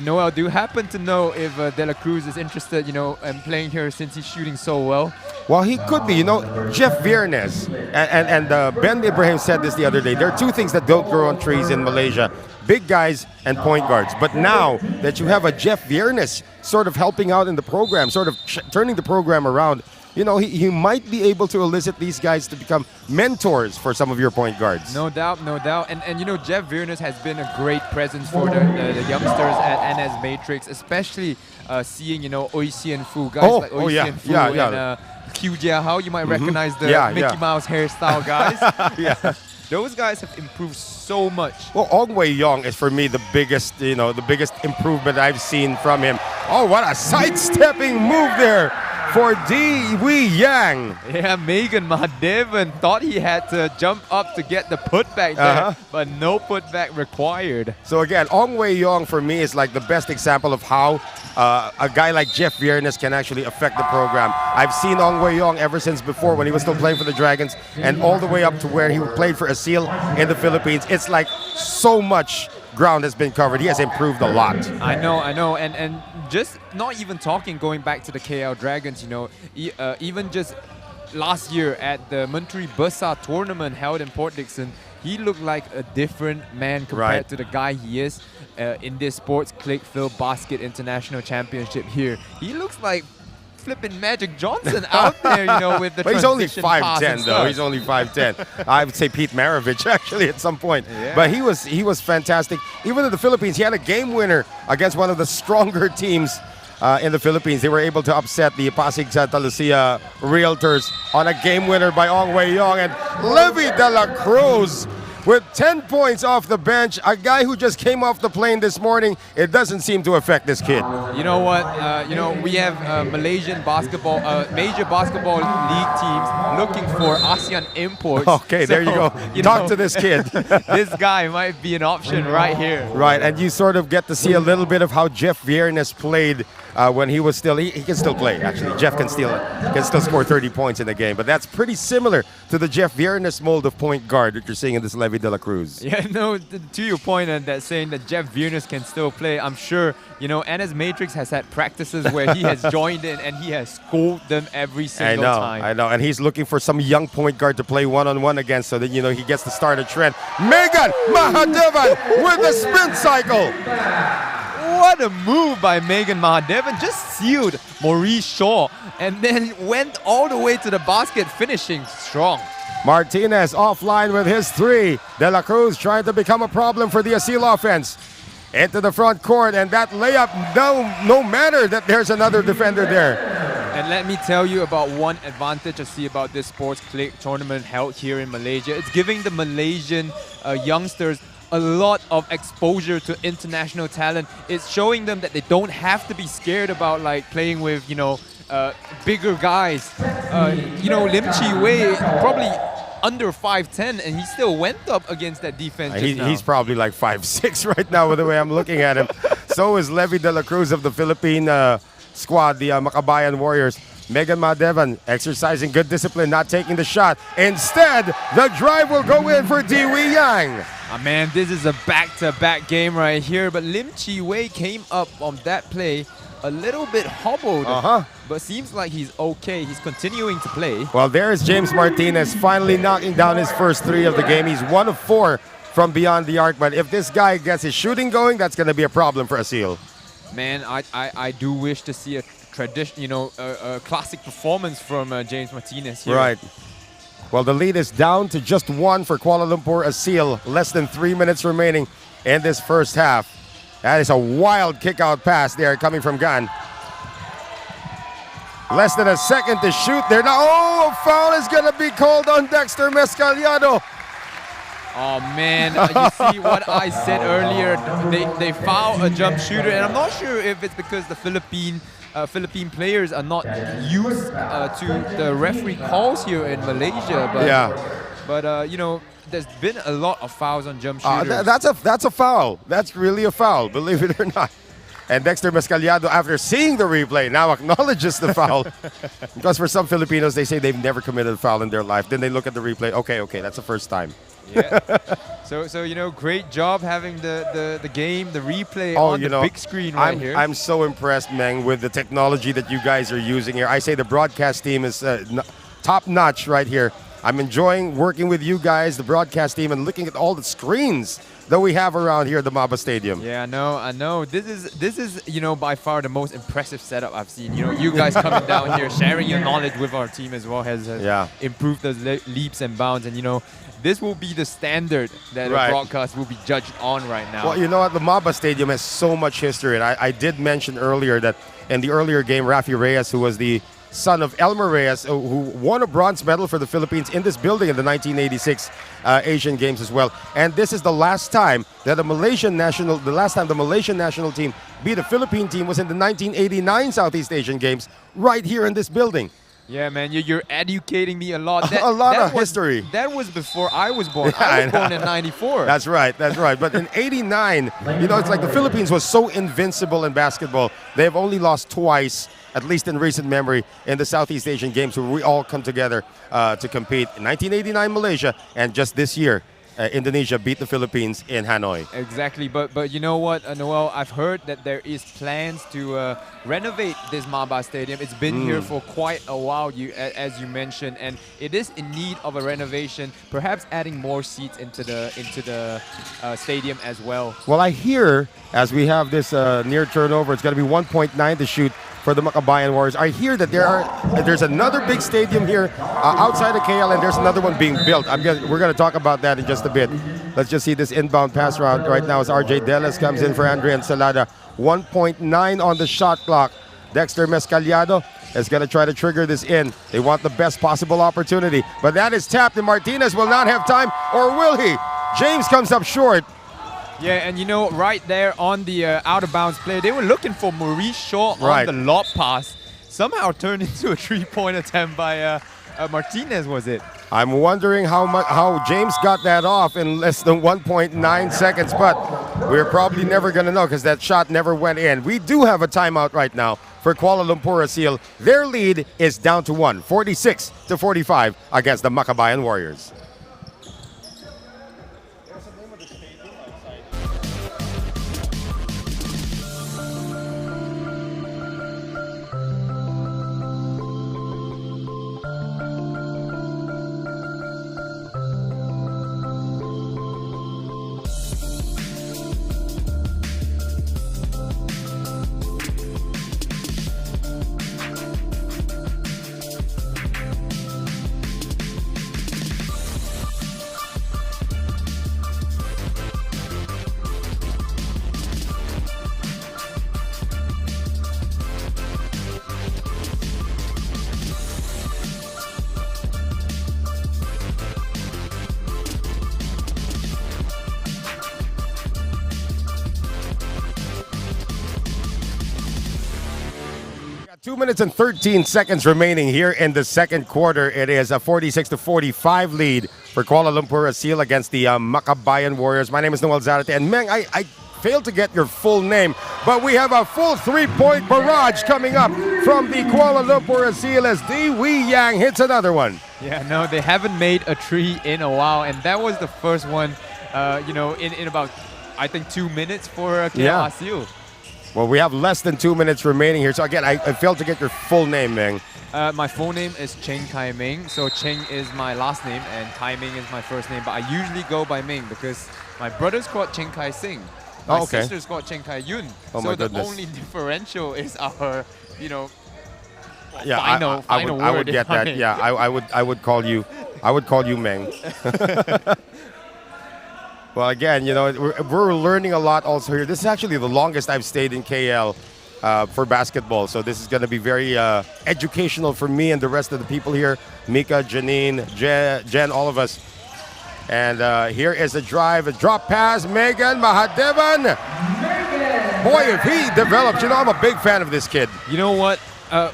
Noel, do you happen to know if De La Cruz is interested, in playing here since he's shooting so well? Well, he could be. Jeff Viernes and Ben Ibrahim said this the other day. There are two things that don't grow on trees in Malaysia: big guys and point guards. But now that you have a Jeff Viernes sort of helping out in the program, sort of turning the program around, he might be able to elicit these guys to become mentors for some of your point guards. No doubt, no doubt. And Jeff Viernes has been a great presence for the youngsters at NS Matrix, especially seeing, Oisien Fu, guys like Oisien Fu and Q Jia Hao. You might recognize the Mickey Mouse hairstyle guys. Yeah. Those guys have improved so much. Well, Ong Wei Yong is for me the biggest improvement I've seen from him. Oh, what a sidestepping move there for Di Wei Yang. Yeah, Megan Mahadevan thought he had to jump up to get the putback there, but no putback required. So again, Ong Wei Yong for me is like the best example of how a guy like Jeff Viernes can actually affect the program. I've seen Ong Wei Yong ever since before when he was still playing for the Dragons and all the way up to where he played for Aseel in the Philippines. It's like so much ground has been covered. He has improved a lot. I know. And just not even talking, going back to the KL Dragons, even just last year at the Menteri Besar tournament held in Port Dickson, he looked like a different man compared to the guy he is in this Sports Click Filbasket International Championship here. He looks like flipping Magic Johnson out there, with the But he's only transition pass and 5'10", though. stuff. He's only 5'10". I would say Pete Maravich, actually, at some point. Yeah. But he was fantastic. Even in the Philippines, he had a game winner against one of the stronger teams in the Philippines. They were able to upset the Pasig Santa Lucia Realtors on a game winner by Ong Wei Yong. And Levi De La Cruz with 10 points off the bench, a guy who just came off the plane this morning. It doesn't seem to affect this kid. You know what? We have Malaysian basketball, major basketball league teams looking for ASEAN imports. Okay, there you go. Talk to this kid. This guy might be an option right here. Right, and you sort of get to see a little bit of how Jeff Viernes played when he was still, he can still play, actually. Jeff can still score 30 points in a game, but that's pretty similar to the Jeff Viernes mold of point guard that you're seeing in this Levi De La Cruz. Yeah, no, to your point on that, saying that Jeff Viernes can still play, I'm sure, NS Matrix has had practices where he has joined in and he has scored them every single time. I know, and he's looking for some young point guard to play one-on-one against so that, he gets to start a trend. Megan Mahadevan with the sprint cycle. What a move by Megan Mahadevan. Just sealed Maurice Shaw and then went all the way to the basket, finishing strong. Martinez offline with his 3. De La Cruz trying to become a problem for the Aseel offense. Into the front court, and that layup, no matter that there's another defender there. And let me tell you about one advantage I see about this Sports Click tournament held here in Malaysia. It's giving the Malaysian youngsters a lot of exposure to international talent. It's showing them that they don't have to be scared about playing with, bigger guys. Lim Chi Wei probably under 5'10", and he still went up against that defense just now. He's probably like 5'6" right now with the way I'm looking at him. So is Levi De La Cruz of the Philippine squad, the Makabayan Warriors. Megan Madevan exercising good discipline, not taking the shot. Instead, the drive will go in for Diwi Yang. Man, this is a back-to-back game right here. But Lim Chi Wei came up on that play a little bit hobbled. But seems like he's okay. He's continuing to play. Well, there's James Martinez finally knocking down his first 3 of the game. He's 1 of 4 from beyond the arc. But if this guy gets his shooting going, that's going to be a problem for Aseel. Man, I do wish to see a tradition, a classic performance from James Martinez here. Right. Well, the lead is down to just 1 for Kuala Lumpur Aseel. Less than 3 minutes remaining in this first half. That is a wild kick-out pass there coming from Gan. Less than a second to shoot there. Now, a foul is going to be called on Dexter Mescaliado. Oh man, you see what I said earlier, they foul a jump shooter, and I'm not sure if it's because the Philippine players are not used to the referee calls here in Malaysia, but there's been a lot of fouls on jump shooters. That's a foul. That's really a foul, believe it or not. And Dexter Mescaliado, after seeing the replay, now acknowledges the foul. Because for some Filipinos, they say they've never committed a foul in their life. Then they look at the replay. Okay, that's the first time. Yeah. So great job having the game, the replay on the big screen here. I'm so impressed, Meng, with the technology that you guys are using here. I say the broadcast team is top-notch right here. I'm enjoying working with you guys, the broadcast team, and looking at all the screens that we have around here at the MABA Stadium. Yeah, I know. This is by far the most impressive setup I've seen. You guys coming down here, sharing your knowledge with our team as well has improved those leaps and bounds. And this will be the standard that the broadcast will be judged on right now. Well, you know what? The MABA Stadium has so much history. And I did mention earlier that in the earlier game, Rafi Reyes, who was the son of Elmer Reyes, who won a bronze medal for the Philippines in this building in the 1986 Asian Games as well. And this is the last time that the Malaysian national team beat a Philippine team was in the 1989 Southeast Asian Games right here in this building. Yeah, man, you're educating me a lot. A lot of history. That was before I was born. I was born in '94. That's right. But in '89, it's like the Philippines was so invincible in basketball. They have only lost twice, at least in recent memory, in the Southeast Asian Games where we all come together to compete. In 1989, Malaysia, and just this year, Indonesia beat the Philippines in Hanoi. Exactly, but you know what, Noel? I've heard that there is plans to renovate this MABA Stadium. It's been here for quite a while, as you mentioned, and it is in need of a renovation. Perhaps adding more seats into the stadium as well. Well, I hear as we have this near turnover, it's going to be 1.9 to shoot for the Makabayan Warriors. I hear that there's another big stadium here outside of KL, and there's another one being built. We're going to talk about that in just a bit. Let's just see this inbound pass round right now as RJ Delis comes in for Andre Ensalada. 1.9 on the shot clock. Dexter Mescaliado is going to try to trigger this in. They want the best possible opportunity, but that is tapped, and Martinez will not have time, or will he? James comes up short. Yeah, and right there on the out-of-bounds play, they were looking for Maurice Shaw on the lob pass. Somehow turned into a three-point attempt by Martinez, was it? I'm wondering how James got that off in less than 1.9 seconds, but we're probably never going to know because that shot never went in. We do have a timeout right now for Kuala Lumpur Aseel. Their lead is down to 1, 46-45 against the Makabayan Warriors. Got 2 minutes and 13 seconds remaining here in the second quarter. It is a 46-45 lead for Kuala Lumpur Aseel against the Makabayan Warriors. My name is Noel Zarate, and Meng, I failed to get your full name, but we have a full three-point barrage coming up from the Kuala Lumpur Aseel as Di Wei Yang hits another one. Yeah, no, they haven't made a tree in a while, and that was the first one, in about, I think, 2 minutes for KL Aseel. Well, we have less than 2 minutes remaining here. So again, I failed to get your full name, Meng. My full name is Cheng Kai Ming. So Cheng is my last name and Kai Ming is my first name. But I usually go by Ming because my brother's called Cheng Kai Singh. My sister's called Cheng Kai Yun. Oh, so my the goodness. only differential is our, Yeah, final word. I would get that. Yeah, I would call you Meng. Well, again, we're learning a lot also here. This is actually the longest I've stayed in KL for basketball. So this is going to be very educational for me and the rest of the people here. Mika, Janine, Jen, all of us. And here is a drive, a drop pass. Megan Mahadevan. Boy, if he develops, I'm a big fan of this kid. You know what?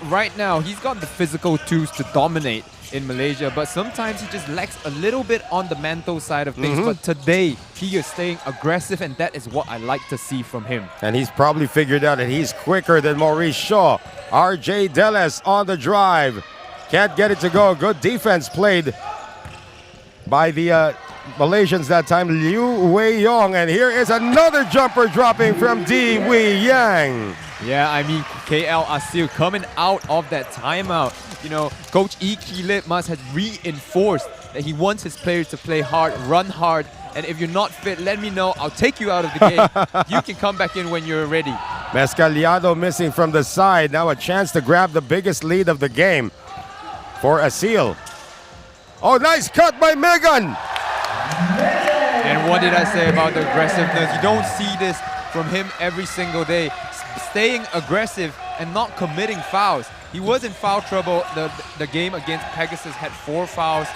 Right now, he's got the physical tools to dominate in Malaysia, but sometimes he just lacks a little bit on the mental side of things. But today, he is staying aggressive, and that is what I like to see from him. And he's probably figured out that he's quicker than Maurice Shaw. RJ Deles on the drive. Can't get it to go. Good defense played by the Malaysians that time. Liu Wei Yong. And here is another jumper dropping from Di Wei Yang. Yeah, I mean, KL Aseel coming out of that timeout. Coach E. Kilip must have reinforced that he wants his players to play hard, run hard, and if you're not fit, let me know. I'll take you out of the game. You can come back in when you're ready. Mescaliado missing from the side. Now a chance to grab the biggest lead of the game for Aseel. Oh, nice cut by Megan. And what did I say about the aggressiveness? You don't see this from him every single day. Staying aggressive and not committing fouls. He was in foul trouble. The game against Pegasus had 4 fouls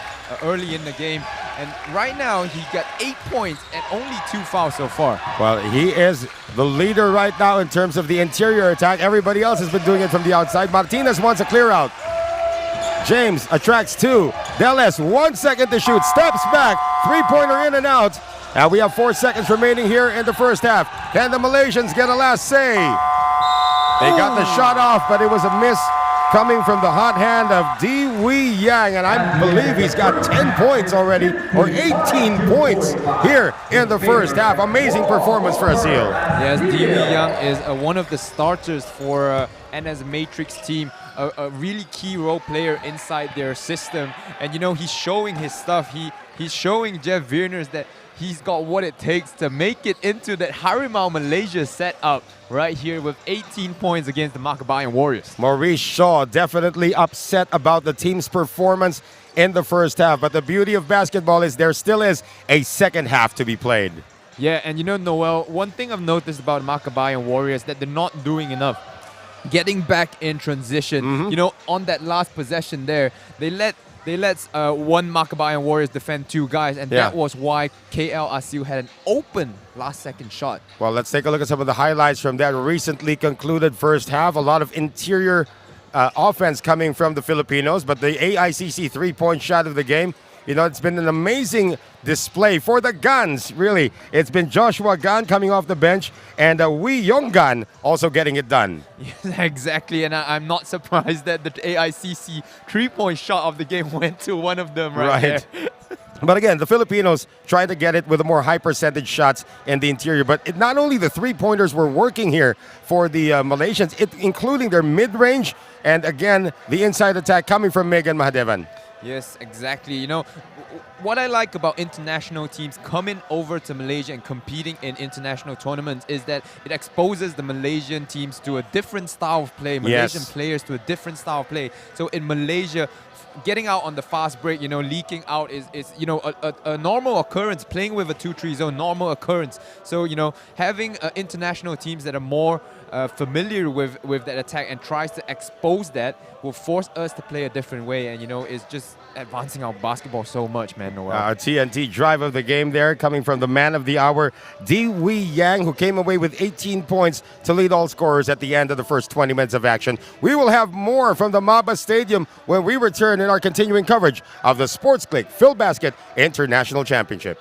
early in the game. And right now, he got 8 points and only 2 fouls so far. Well, he is the leader right now in terms of the interior attack. Everybody else has been doing it from the outside. Martinez wants a clear out. James attracts 2. Deles, 1 second to shoot. Steps back. 3-pointer in and out. And we have 4 seconds remaining here in the first half. Can the Malaysians get a last say? They got the shot off, but it was a miss coming from the hot hand of Di Wei Yang. And I believe he's got 10 points already, or 18 points here in the first half. Amazing performance for Aseel. Yes, Di Wei Yang is one of the starters for NS Matrix team. A really key role player inside their system. And he's showing his stuff. He's showing Jeff Vierners that he's got what it takes to make it into that Harimau Malaysia setup right here with 18 points against the Makabayan Warriors. Maurice Shaw definitely upset about the team's performance in the first half. But the beauty of basketball is there still is a second half to be played. Yeah, and Noel, one thing I've noticed about Makabayan Warriors that they're not doing enough. Getting back in transition, on that last possession there, they let one Makabayan Warriors defend 2 guys, and that was why KL Aseel had an open last-second shot. Well, let's take a look at some of the highlights from that recently concluded first half. A lot of interior offense coming from the Filipinos, but the AICC 3-point shot of the game, it's been an amazing display for the Guns, really. It's been Joshua Gun coming off the bench and Wei Yong Gun also getting it done. Yeah, exactly, and I'm not surprised that the AICC 3-point shot of the game went to one of them right there. But again, the Filipinos tried to get it with a more high percentage shots in the interior. But not only the 3-pointers were working here for the Malaysians, including their mid-range and again, the inside attack coming from Megan Mahadevan. Yes, exactly. What I like about international teams coming over to Malaysia and competing in international tournaments is that it exposes the Malaysian teams to a different style of play, Malaysian players to a different style of play. So in Malaysia, getting out on the fast break, leaking out is a normal occurrence. Playing with a 2-3 zone, normal occurrence. So, having international teams that are more familiar with that attack and tries to expose that will force us to play a different way. And, it's just advancing our basketball so much, man, Noel. A TNT drive of the game there coming from the man of the hour, Di Wei Yang, who came away with 18 points to lead all scorers at the end of the first 20 minutes of action. We will have more from the MABA Stadium when we return in our continuing coverage of the Sports Click Filbasket International Championship.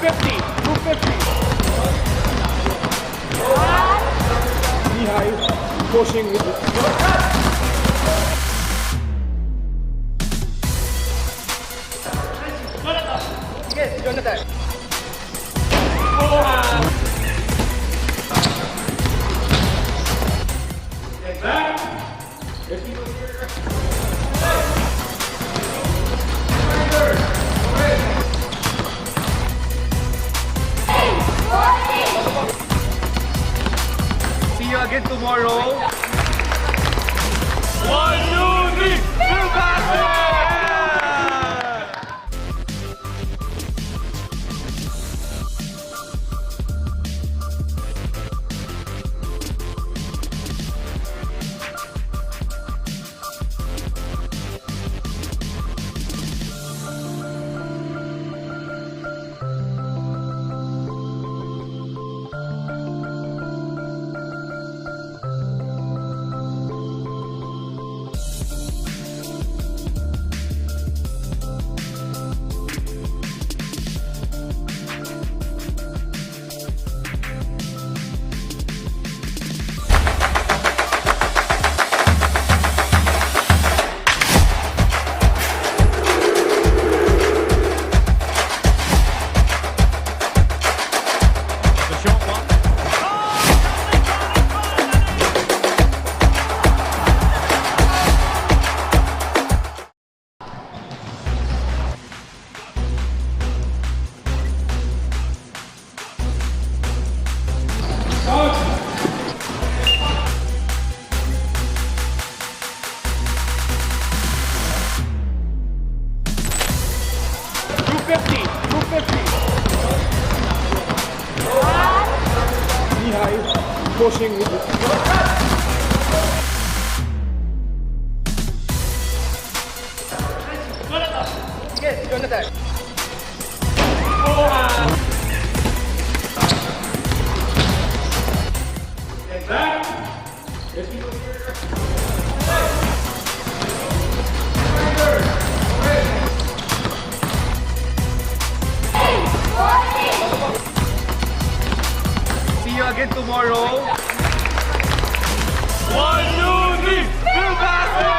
250. 250. Knee high. Pushing with it. Yes, Jonathan. See you again tomorrow. 1, 2, 3, Filbasket! Pushing with it. Yes, Jonathan. See you again tomorrow. 1, 2, 3, Filbasket!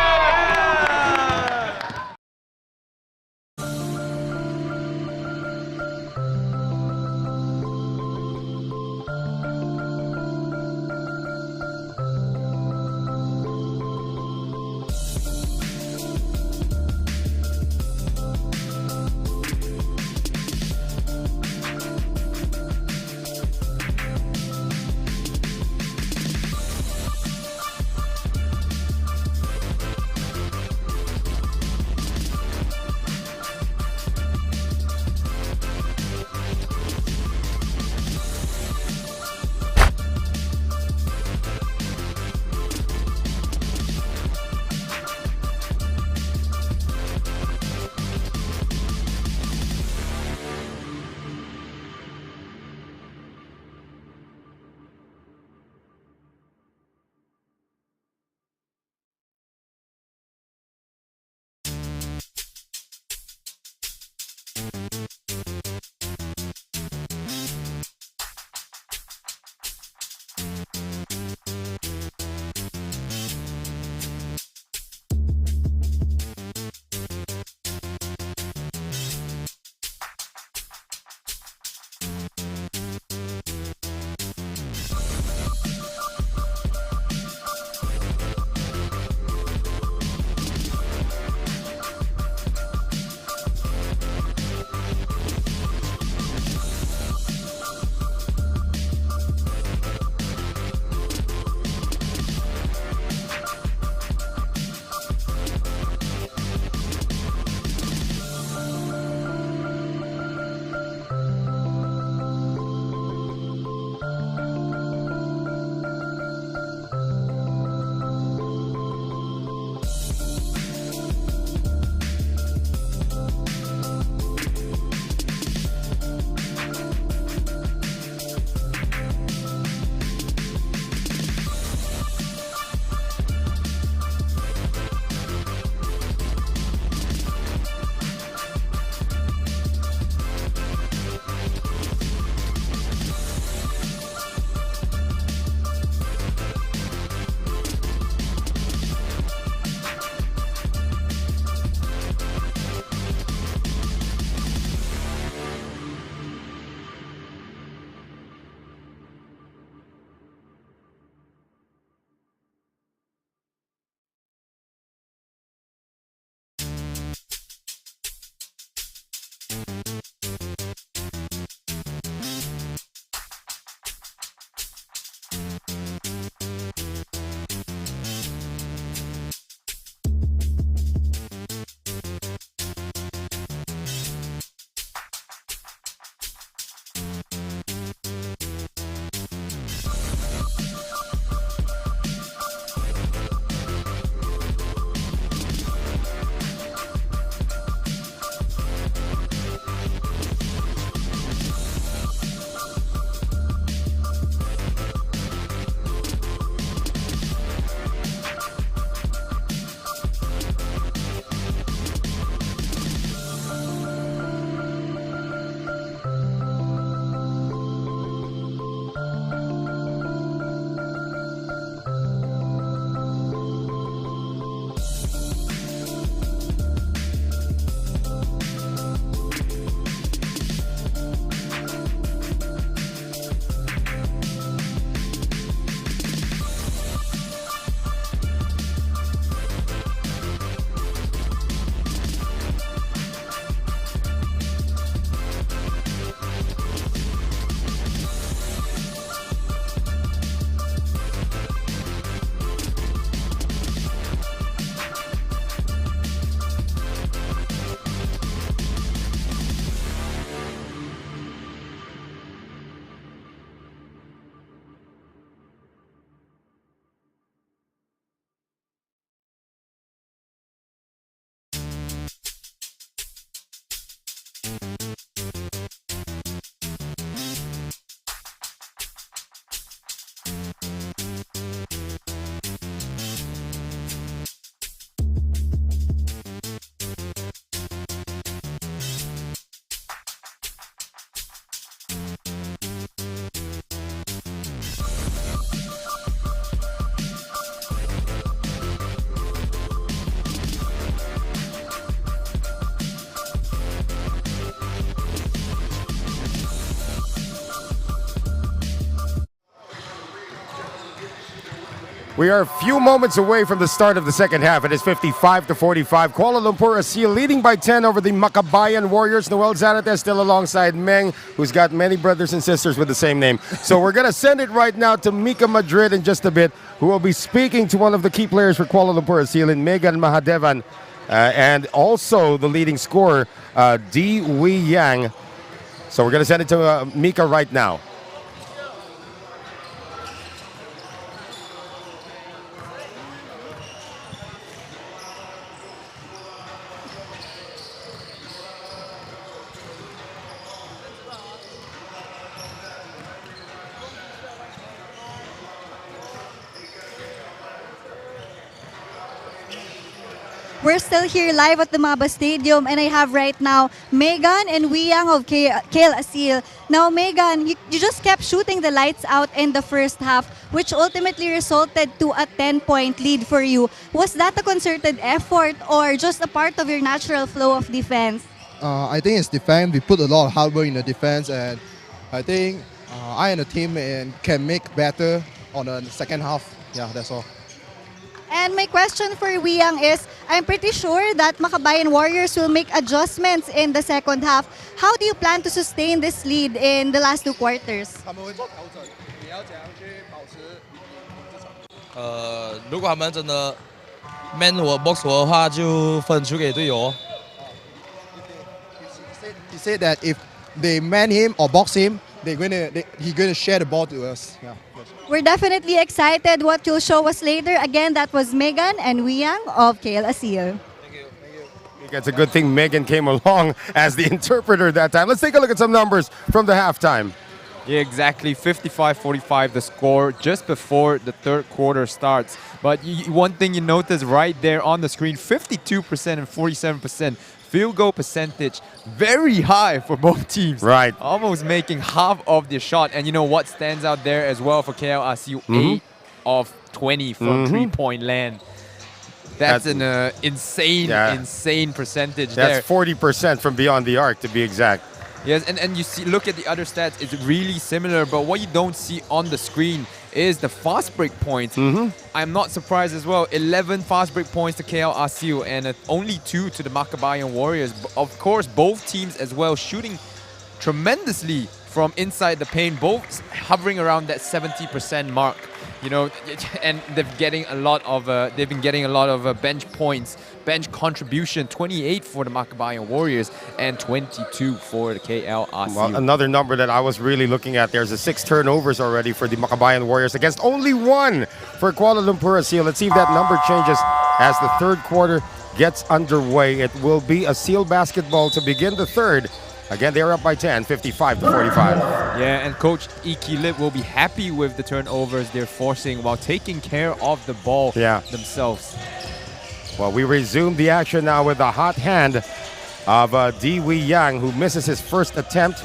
We are a few moments away from the start of the second half. It is 55-45. Kuala Lumpur Aseel leading by 10 over the Makabayan Warriors. Noel Zanate still alongside Meng, who's got many brothers and sisters with the same name. So we're going to send it right now to Mika Madrid in just a bit, who will be speaking to one of the key players for Kuala Lumpur Aseel in Megan Mahadevan, and also the leading scorer, Di Wei Yang. So we're going to send it to Mika right now. We're still here live at the MABA Stadium, and I have right now Megan and Wiyang of Kale Aseel. Now, Megan, you just kept shooting the lights out in the first half, which ultimately resulted to a 10-point lead for you. Was that a concerted effort or just a part of your natural flow of defense? I think it's defense. We put a lot of hard work in the defense, and I think I and the team can make better on the second half. Yeah, that's all. And my question for Wiyang is, I'm pretty sure that Makabayan Warriors will make adjustments in the second half. How do you plan to sustain this lead in the last two quarters? 如果他们真的 man 我 box 我的话，就分球给队友。He said that if they man him or box him, he's gonna share the ball to us. Yeah. We're definitely excited what you'll show us later. Again, that was Megan and Wiyang of Kale Aseel. It's a good thing Megan came along as the interpreter that time. Let's take a look at some numbers from the halftime. Yeah, exactly. 55-45 the score just before the third quarter starts. But one thing you notice right there on the screen, 52% and 47%. Field goal percentage very high for both teams. Right. Almost making half of the shot. And you know what stands out there as well for KL Aseel? 8 of 20 from three-point land. That's an insane percentage there. That's 40% from beyond the arc, to be exact. Yes, and you see, look at the other stats, it's really similar, but what you don't see on the screen is the fast break points. I'm not surprised as well. 11 fast break points to KL Aseel and only 2 to the Makabayan Warriors. Of course, both teams as well shooting tremendously from inside the paint, both hovering around that 70% mark. You know, and they've been getting a lot of bench points, bench contribution. 28 for the Makabayan Warriors and 22 for the KL Aseel. Well, another number that I was really looking at, there's 6 turnovers already for the Makabayan Warriors against only 1 for Kuala Lumpur Aseel. Let's see if that number changes as the third quarter gets underway. It will be Aseel basketball to begin the third. Again, they're up by 10, 55-45. Yeah, and Coach Iki Lip will be happy with the turnovers they're forcing while taking care of the ball themselves. Well, we resume the action now with the hot hand of Di Wei Yang, who misses his first attempt.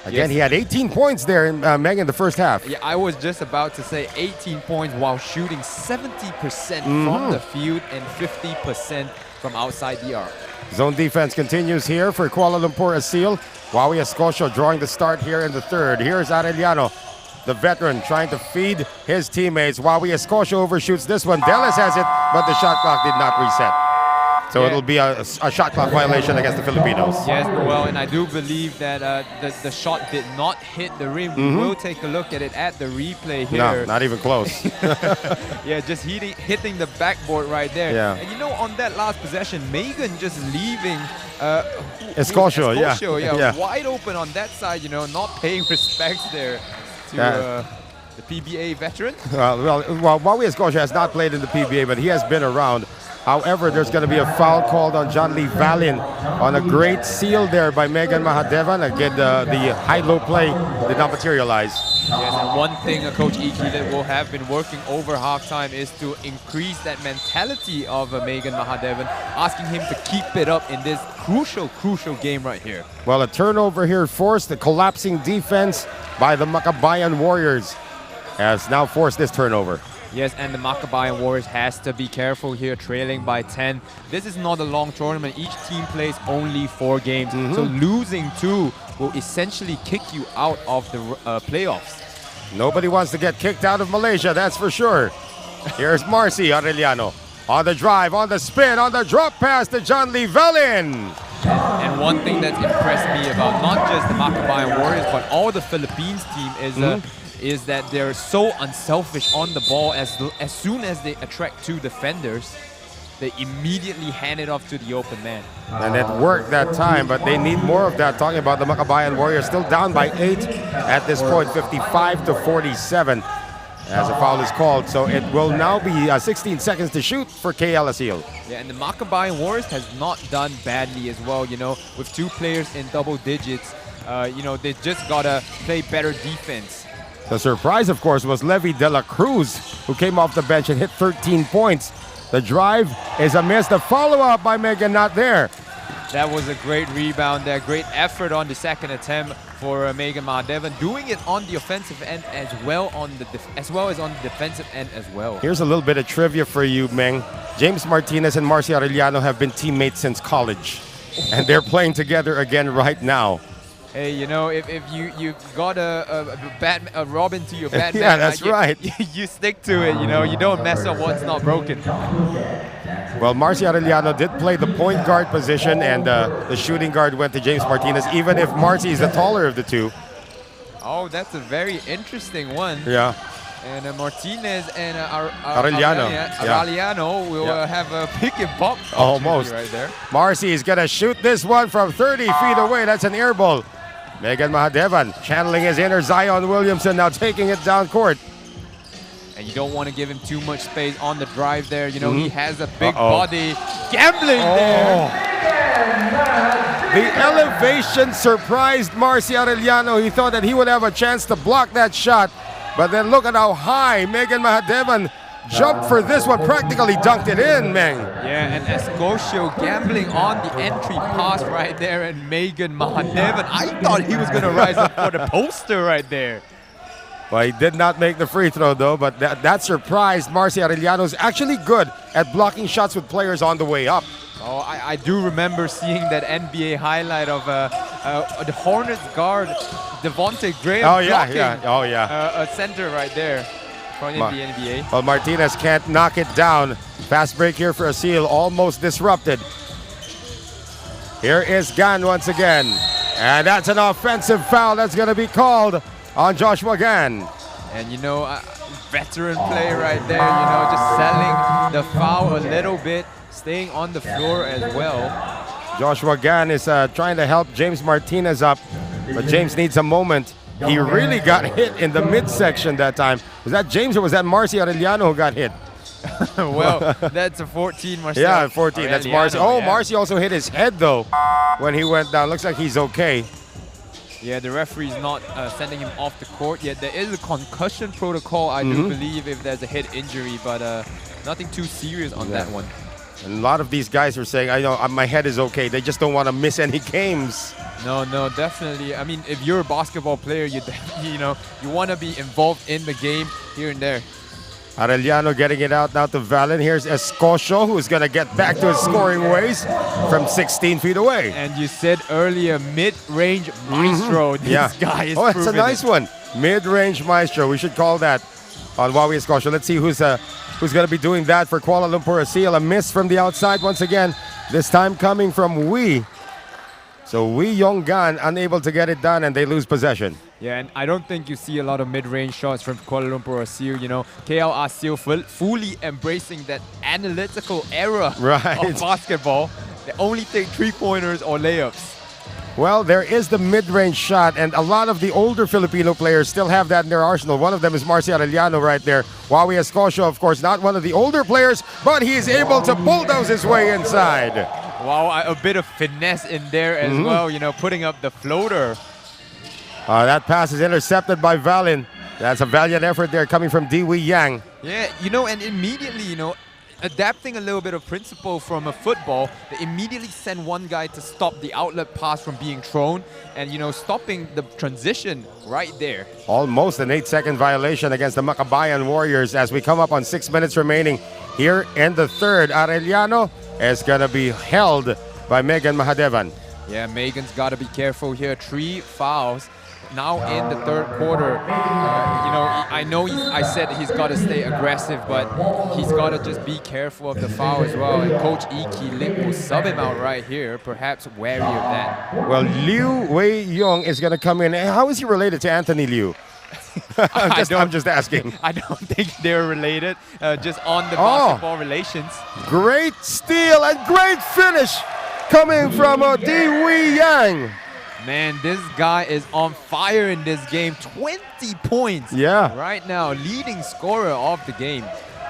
Again, he had 18 points there in Megan the first half. Yeah, I was just about to say 18 points while shooting 70% from the field and 50% from outside the arc. Zone defense continues here for Kuala Lumpur Aseel. Wawi Escocio drawing the start here in the third. Here's Arellano, the veteran, trying to feed his teammates. Wawi Escocio overshoots this one. Delis has it, but the shot clock did not reset. So it'll be a shot clock violation against the Filipinos. Yes, well, and I do believe that the shot did not hit the rim. We will take a look at it at the replay here. No, not even close. Yeah, just hitting the backboard right there. Yeah. And you know, on that last possession, Megan just leaving Escocio, wide open on that side, you know, not paying respects there to the PBA veteran. Well, Wawi Escocio has not played in the PBA, but he has been around. However, there's going to be a foul called on John Lee Valian on a great seal there by Megan Mahadevan. Again, the high-low play did not materialize. Yes, and one thing Coach Iki that will have been working over halftime is to increase that mentality of Megan Mahadevan, asking him to keep it up in this crucial game right here. Well, a turnover here forced. The collapsing defense by the Makabayan Warriors has now forced this turnover. Yes, and the Makabayan Warriors has to be careful here, trailing by 10. This is not a long tournament. Each team plays only 4 games. So losing 2 will essentially kick you out of the playoffs. Nobody wants to get kicked out of Malaysia, that's for sure. Here's Marcy Arellano. On the drive, on the spin, on the drop pass to John Lee Velin. And one thing that's impressed me about not just the Makabayan Warriors, but all the Philippines team is that they're so unselfish on the ball. As soon as they attract two defenders, they immediately hand it off to the open man. And it worked that time, but they need more of that. Talking about the Makabayan Warriors, still down by 8 at this point, 55-47. As a foul is called, so it will now be 16 seconds to shoot for KL Aseel. Yeah, and the Makabayan Warriors has not done badly as well, you know, with two players in double digits. You know, they just gotta play better defense. The surprise, of course, was Levy De La Cruz, who came off the bench and hit 13 points. The drive is a miss. The follow-up by Megan not there. That was a great rebound there. Great effort on the second attempt for Megan Mahadevan, doing it on the offensive end as well as on the defensive end as well. Here's a little bit of trivia for you, Meng. James Martinez and Marcy Arellano have been teammates since college, and they're playing together again right now. Hey, you know, if you got a Robin to your Batman, yeah, that's right. You stick to it. You know, you don't mess up what's not broken. Well, Marcy Arellano did play the point guard position, and the shooting guard went to James Martinez, even if Marcy is the taller of the two. Oh, that's a very interesting one. Yeah. And Martinez and Arellano will have a pick and pop almost right there. Marcy is going to shoot this one from 30 feet away. That's an air ball. Megan Mahadevan channeling his inner Zion Williamson, now taking it down court. And you don't want to give him too much space on the drive there. You know, he has a big body. Gambling there. The elevation surprised Marcy Arellano. He thought that he would have a chance to block that shot. But then look at how high Megan Mahadevan jumped for this one. Practically dunked it in, Meng. Yeah, and Escocio gambling on the entry pass right there. And Megan Mahadevan, I thought he was going to rise up for the poster right there. Well, he did not make the free throw, though, but that surprised Marcy Arellano. Is actually good at blocking shots with players on the way up. Oh, I do remember seeing that NBA highlight of the Hornets guard, Devontae Graham, blocking a center right there in the NBA. Well, Martinez can't knock it down. Fast break here for Aseel, almost disrupted. Here is Gan once again. And that's an offensive foul that's going to be called on Joshua Gan. And you know, veteran play right there, you know, just selling the foul a little bit, staying on the floor as well. Joshua Gan is trying to help James Martinez up, but James needs a moment. He really got hit in the midsection that time. Was that James or was that Marcy Arellano who got hit? Well, that's a 14, Marcy. Yeah, 14, that's Marcy. Oh, Marcy also hit his head, though, when he went down. Looks like he's okay. Yeah, the referee's not sending him off the court yet. There is a concussion protocol, I do believe, if there's a head injury, but nothing too serious on that one. And a lot of these guys are saying, I know my head is okay. They just don't want to miss any games. No, definitely. I mean, if you're a basketball player, you want to be involved in the game here and there. Arellano getting it out now to Valen. Here's Escocio, who's going to get back to his scoring ways from 16 feet away. And you said earlier, mid-range maestro. This guy is that's a nice one. Mid-range maestro. We should call that on Wawi Escocio. Let's see who's going to be doing that for Kuala Lumpur Aseel. A miss from the outside once again. This time coming from Wee. So Wee Yonggan unable to get it done, and they lose possession. Yeah, and I don't think you see a lot of mid-range shots from Kuala Lumpur Aseel. You know, KL Aseel fully embracing that analytical era of basketball. They only take three-pointers or layups. Well, there is the mid-range shot, and a lot of the older Filipino players still have that in their arsenal. One of them is Marcy Arellano right there. Wawi Escocio, of course, not one of the older players, but he is able to bulldoze his way inside. Wow, a bit of finesse in there as well, you know, putting up the floater. That pass is intercepted by Valen. That's a valiant effort there coming from Dee Wee Yang. Yeah, you know, and immediately, you know, adapting a little bit of principle from a football, they immediately send one guy to stop the outlet pass from being thrown and, you know, stopping the transition right there. Almost an 8-second violation against the Makabayan Warriors as we come up on 6 minutes remaining here in the third. Arellano is going to be held by Megan Mahadevan. Yeah, Megan's got to be careful here. 3 fouls now in the third quarter. I know I said he's got to stay aggressive, but he's got to just be careful of the foul as well. And Coach Iki Lim will sub him out right here, perhaps wary of that. Well, Liu Wei Yong is going to come in. How is he related to Anthony Liu? I'm just asking. I don't think they're related, just on the basketball relations. Great steal and great finish coming from Di Wei Yang. Man, this guy is on fire in this game. 20 points right now, leading scorer of the game.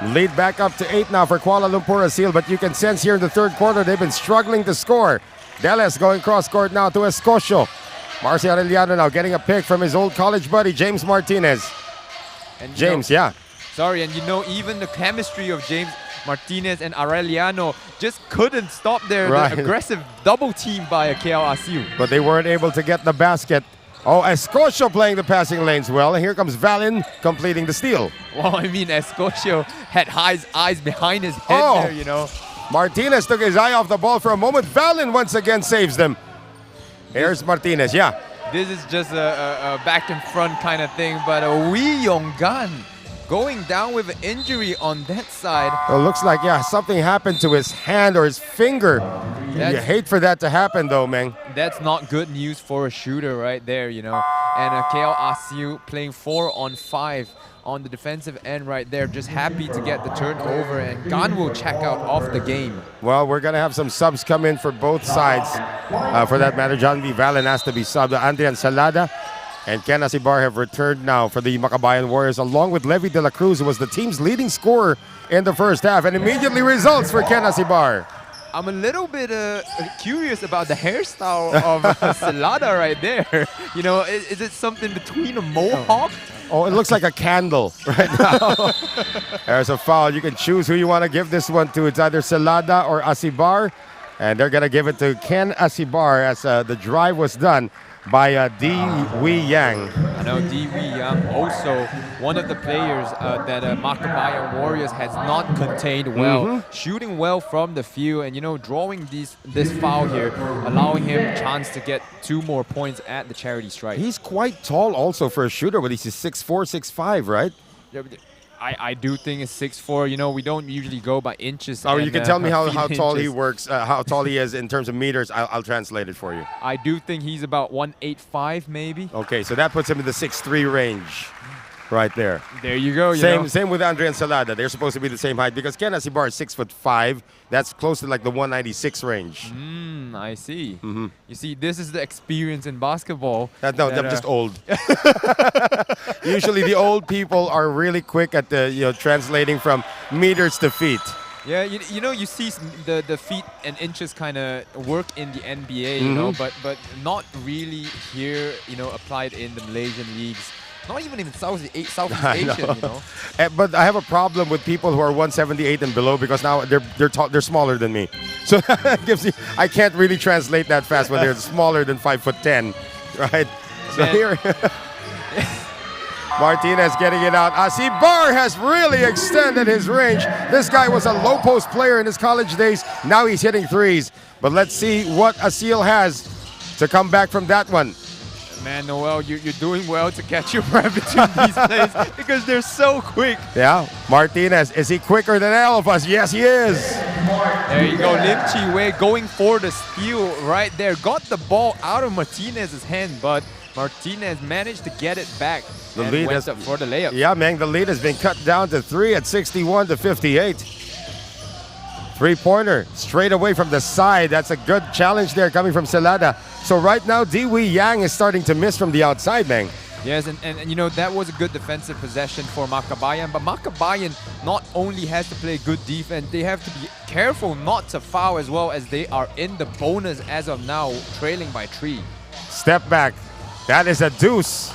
Lead back up to 8 now for Kuala Lumpur Aseel, but you can sense here in the third quarter they've been struggling to score. Deles going cross court now to Escocio. Marcio Arellano now getting a pick from his old college buddy, James Martinez. And Sorry, and even the chemistry of James Martinez and Arellano just couldn't stop the aggressive double team by KL Aseel. But they weren't able to get the basket. Oh, Escocio playing the passing lanes well. And here comes Valin completing the steal. Well, I mean, Escocio had his eyes behind his head there, Martinez took his eye off the ball for a moment. Valin once again saves them. Here's Martinez, This is just a back and front kind of thing, but Wei Yonggan going down with an injury on that side. Well, looks like, something happened to his hand or his finger. You hate for that to happen, though, man. That's not good news for a shooter right there, And KL Aseel playing 4-on-5 on the defensive end right there. Just happy to get the turnover, and Gan will check out of the game. Well, we're going to have some subs come in for both sides. For that matter, John V. Valen has to be subbed. Andrian Salada and Ken Asibar have returned now for the Makabayan Warriors, along with Levi De La Cruz, who was the team's leading scorer in the first half, and immediately results for Ken Asibar. I'm a little bit curious about the hairstyle of Salada right there. Is it something between a mohawk? Oh, it looks like a candle right now. There's a foul. You can choose who you want to give this one to. It's either Salada or Asibar. And they're going to give it to Ken Asibar as the drive was done by Di Wei Yang. I know Di Wei Yang also one of the players that Makabayan Warriors has not contained well, shooting well from the field, and drawing this foul here, allowing him a chance to get 2 more points at the charity stripe. He's quite tall also for a shooter, but he's 6'4", 6'5", right? Yeah, I do think it's 6'4". We don't usually go by inches. Oh, you can tell me how tall he works, how tall he is in terms of meters. I'll translate it for you. I do think he's about 185 maybe. Okay, so that puts him in the 6'3" range right there. There you go. Same with Andre and Salada. They're supposed to be the same height because Ken Asibar is 6'5". That's close to like the 196 range. I see. You see, this is the experience in basketball. I'm just old. Usually the old people are really quick at the translating from meters to feet. Yeah, you see the feet and inches kind of work in the NBA, but not really here, applied in the Malaysian leagues. Not even in Southeast Asian, But I have a problem with people who are 178 and below because now they're smaller than me. So that gives you, I can't really translate that fast when they're smaller than 5'10", right? So here, Martinez getting it out. Asibar has really extended his range. This guy was a low post player in his college days. Now he's hitting threes. But let's see what Aseel has to come back from that one. Man, Noel, you're doing well to catch your breath between these plays because they're so quick. Yeah, Martinez, is he quicker than all of us? Yes, he is. There you go, Lim Chi Wei going for the steal right there. Got the ball out of Martinez's hand, but Martinez managed to get it back and went up for the layup. Yeah, man, the lead has been cut down to 3 at 61-58. Three-pointer straight away from the side. That's a good challenge there coming from Salada. So right now, Di Wei Yang is starting to miss from the outside, man. Yes, and that was a good defensive possession for Makabayan. But Makabayan not only has to play good defense, they have to be careful not to foul as well, as they are in the bonus as of now, trailing by 3. Step back. That is a deuce.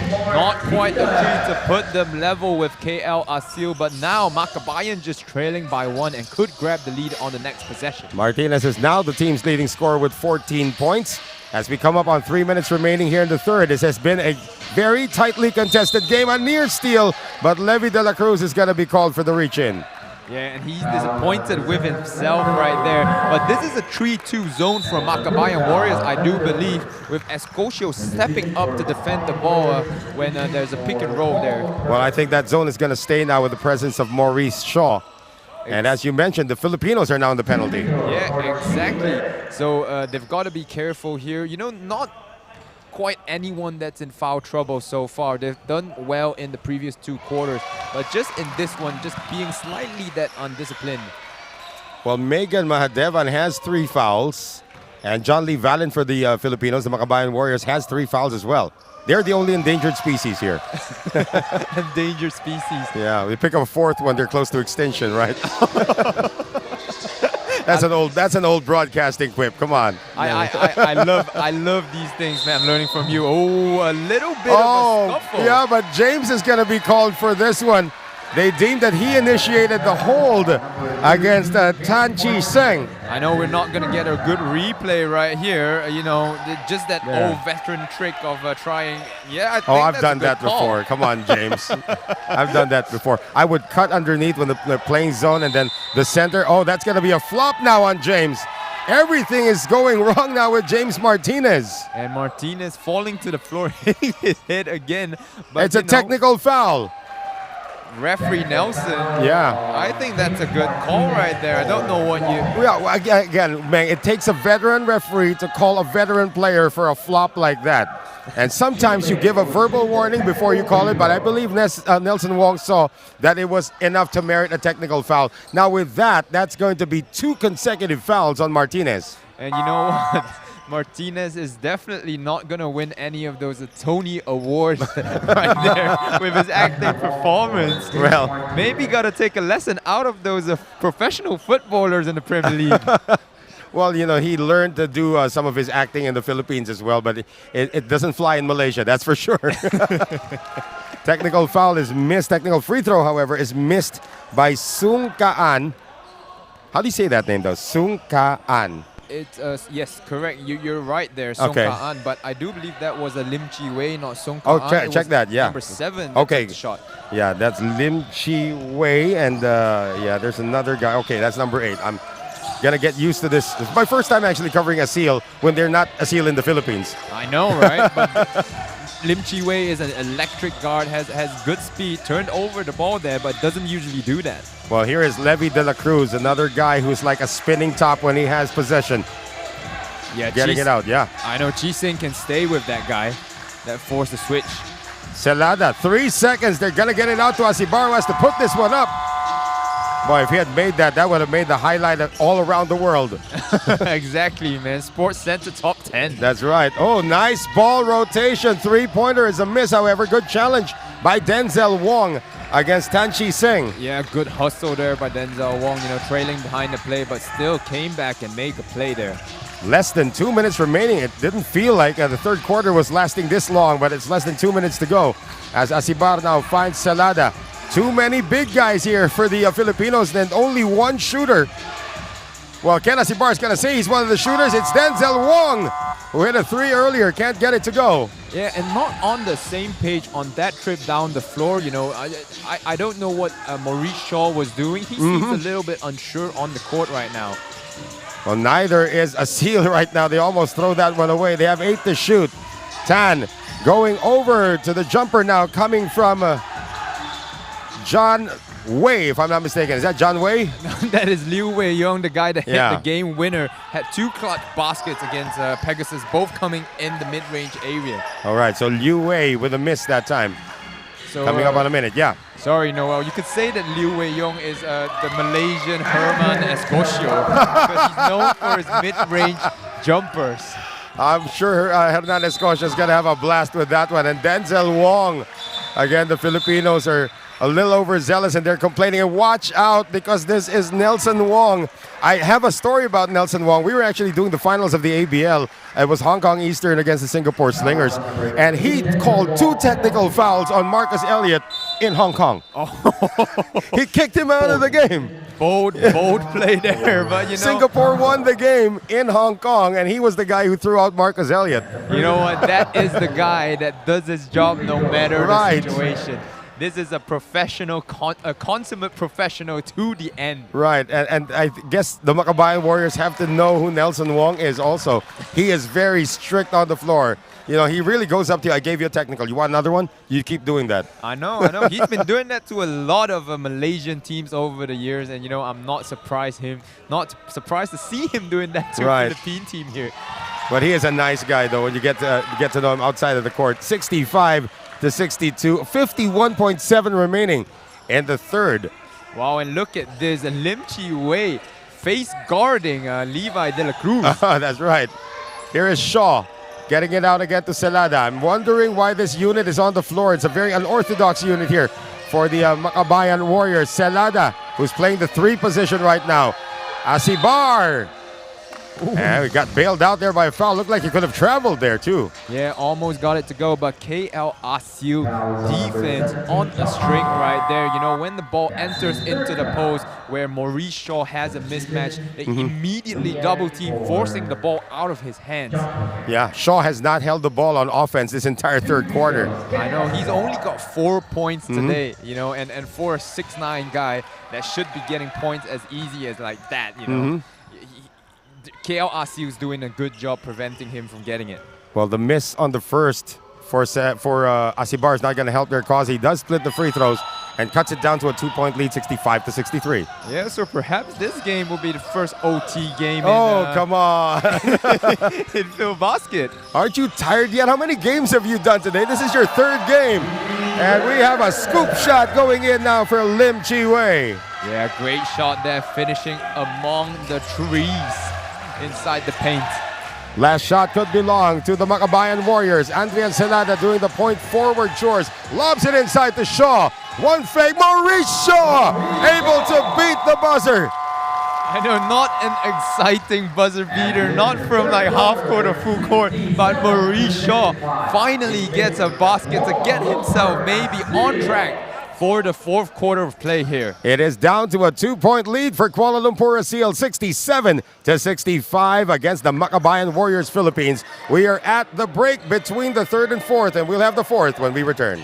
Not quite a 3 to put them level with KL Aseel, but now Makabayan just trailing by 1 and could grab the lead on the next possession. Martinez is now the team's leading scorer with 14 points. As we come up on 3 minutes remaining here in the third, this has been a very tightly contested game, a near steal, but Levi De La Cruz is going to be called for the reach-in. Yeah, and he's disappointed with himself right there. But this is a 3-2 zone from Makabayan Warriors, I do believe, with Escocio stepping up to defend the ball when there's a pick and roll there. Well, I think that zone is going to stay now with the presence of Maurice Shaw. And as you mentioned, the Filipinos are now in the penalty. Yeah, exactly. So they've got to be careful here. You know, not quite anyone that's in foul trouble so far. They've done well in the previous 2 quarters, but just in this one, just being slightly that undisciplined. Well, Megan Mahadevan has 3 fouls, and John Lee Valen for the Filipinos, the Makabayan Warriors, has 3 fouls as well. They're the only endangered species here. Endangered species. Yeah, we pick up a 4th one, they're close to extinction, right? That's an old broadcasting quip. Come on. I love these things, man. I'm learning from you. Oh, a little bit of a scuffle. Yeah, but James is going to be called for this one. They deemed that he initiated the hold against Tan Chi Seng. I know we're not going to get a good replay right here. You know, just that old veteran trick of trying. Yeah, I think I've done that before. Come on, James. I've done that before. I would cut underneath when they're playing zone and then the center. Oh, that's going to be a flop now on James. Everything is going wrong now with James Martinez. And Martinez falling to the floor, hitting his head again. But it's a technical foul. Referee Nelson. Yeah. I think that's a good call right there. I don't know what you... Yeah, again, man, it takes a veteran referee to call a veteran player for a flop like that. And sometimes you give a verbal warning before you call it, but I believe Nelson Wong saw that it was enough to merit a technical foul. Now with that, that's going to be 2 consecutive fouls on Martinez. And you know what? Martinez is definitely not going to win any of those Tony Awards right there with his acting performance. Well, maybe got to take a lesson out of those professional footballers in the Premier League. Well, you know, he learned to do some of his acting in the Philippines as well, but it doesn't fly in Malaysia, that's for sure. Technical foul is missed. Technical free throw, however, is missed by Sung Kaan. How do you say that name, though? Sung Kaan. It's yes, correct. You're right there, Song Kaan. But I do believe that was a Lim Chi Wei, not Song Kaan. Oh, check that. Yeah. Number 7. Okay. Shot. Yeah, that's Lim Chi Wei, and yeah, there's another guy. Okay, that's number 8. I'm gonna get used to this. It's my first time actually covering Aseel when they're not Aseel in the Philippines. I know, right? But Lim Chi Wei is an electric guard, has good speed, turned over the ball there, but doesn't usually do that. Well, here is Levy De La Cruz, another guy who's like a spinning top when he has possession. Yeah, getting it out, yeah. I know Chi Sing can stay with that guy that forced the switch. Celada, 3 seconds. They're going to get it out to Asibar, who has to put this one up. Boy, if he had made that, that would have made the highlight all around the world. Exactly, man. Sports Center top 10. That's right. Oh, nice ball rotation. 3-pointer is a miss, however. Good challenge by Denzel Wong against Tan Chi Seng. Yeah, good hustle there by Denzel Wong, you know, trailing behind the play, but still came back and made a play there. Less than 2 minutes remaining. It didn't feel like the third quarter was lasting this long, but it's less than 2 minutes to go as Asibar now finds Celada. Too many big guys here for the Filipinos and only one shooter. Well, Ken Asibar is going to say he's one of the shooters. It's Denzel Wong, who hit a 3 earlier. Can't get it to go. Yeah, and not on the same page on that trip down the floor. You know, I don't know what Maurice Shaw was doing. He seems a little bit unsure on the court right now. Well, neither is Aseel right now. They almost throw that one away. They have 8 to shoot. Tan going over to the jumper now, coming from John Wei, if I'm not mistaken. Is that John Wei? That is Liu Wei Yong, the guy that hit the game winner. Had 2 clutch baskets against Pegasus, both coming in the mid-range area. All right, so Liu Wei with a miss that time. So, coming up on a minute, yeah. Sorry, Noel. You could say that Liu Wei Yong is the Malaysian Herman Escocio because he's known for his mid-range jumpers. I'm sure Hernan Escocio is going to have a blast with that one. And Denzel Wong, again, the Filipinos are a little overzealous and they're complaining. And watch out because this is Nelson Wong. I have a story about Nelson Wong. We were actually doing the finals of the ABL. It was Hong Kong Eastern against the Singapore Slingers. And he called 2 technical fouls on Marcus Elliott in Hong Kong. He kicked him out of the game. Bold play there, but you know. Singapore won the game in Hong Kong, and he was the guy who threw out Marcus Elliott. You know what? That is the guy that does his job no matter the situation. This is a professional, a consummate professional to the end. Right, and I guess the Makabayan Warriors have to know who Nelson Wong is also. He is very strict on the floor. You know, he really goes up to you. I gave you a technical. You want another one? You keep doing that. I know. He's been doing that to a lot of Malaysian teams over the years, and I'm not surprised to see him doing that to a Philippine team here. But he is a nice guy, though, when you get to know him outside of the court. 65 to 62, 51.7 remaining in the third. Wow, and look at this. Lim Chi Wei face guarding Levi De La Cruz. That's right. Here is Shaw getting it out again to Celada. I'm wondering why this unit is on the floor. It's a very unorthodox unit here for the Makabayan Warriors. Celada, who's playing the 3 position right now. Asibar. And we got bailed out there by a foul. Looked like he could have traveled there too. Yeah, almost got it to go, but KL Aseel defense on a string right there. When the ball enters into the post where Maurice Shaw has a mismatch, they immediately double team, forcing the ball out of his hands. Yeah, Shaw has not held the ball on offense this entire third quarter. I know, he's only got 4 points today, and for a 6'9" guy that should be getting points as easy as like that, KL Aseel is doing a good job preventing him from getting it. Well, the miss on the first for Asibar is not going to help their cause. He does split the free throws and cuts it down to a 2-point lead, 65 to 63. Yeah, so perhaps this game will be the first OT game come on. in Filbasket. Aren't you tired yet? How many games have you done today? This is your 3rd game. And we have a scoop shot going in now for Lim Chi Wei. Yeah, great shot there, finishing among the trees inside the paint. Last shot could belong to the Makabayan Warriors. Andrian Celada doing the point forward chores. Lobs it inside to Shaw. One fake. Maurice Shaw able to beat the buzzer. I know, not an exciting buzzer beater, not from like half court or full court, but Maurice Shaw finally gets a basket to get himself maybe on track for the 4th quarter of play here. It is down to a 2-point lead for Kuala Lumpur Aseel, 67 to 65 against the Makabayan Warriors Philippines. We are at the break between the 3rd and 4th, and we'll have the 4th when we return.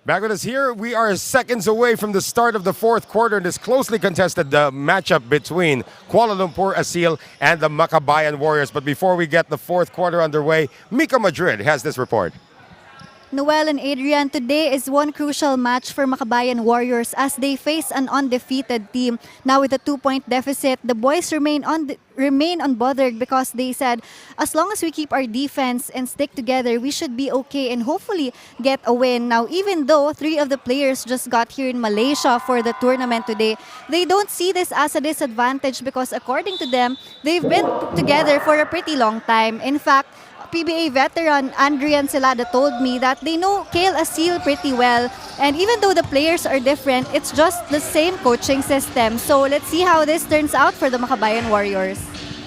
Back with us here, we are seconds away from the start of the 4th quarter in this closely contested matchup between Kuala Lumpur Aseel and the Makabayan Warriors. But before we get the 4th quarter underway, Mika Madrid has this report. Noel and Adrian, today is one crucial match for Makabayan Warriors as they face an undefeated team. Now with a 2-point deficit, the boys remain unbothered because they said, as long as we keep our defense and stick together, we should be okay and hopefully get a win. Now, even though 3 of the players just got here in Malaysia for the tournament today, they don't see this as a disadvantage because according to them, they've been together for a pretty long time. In fact, PBA veteran Andrian Celada told me that they know KL Aseel pretty well, and even though the players are different, it's just the same coaching system. So let's see how this turns out for the Makabayan Warriors.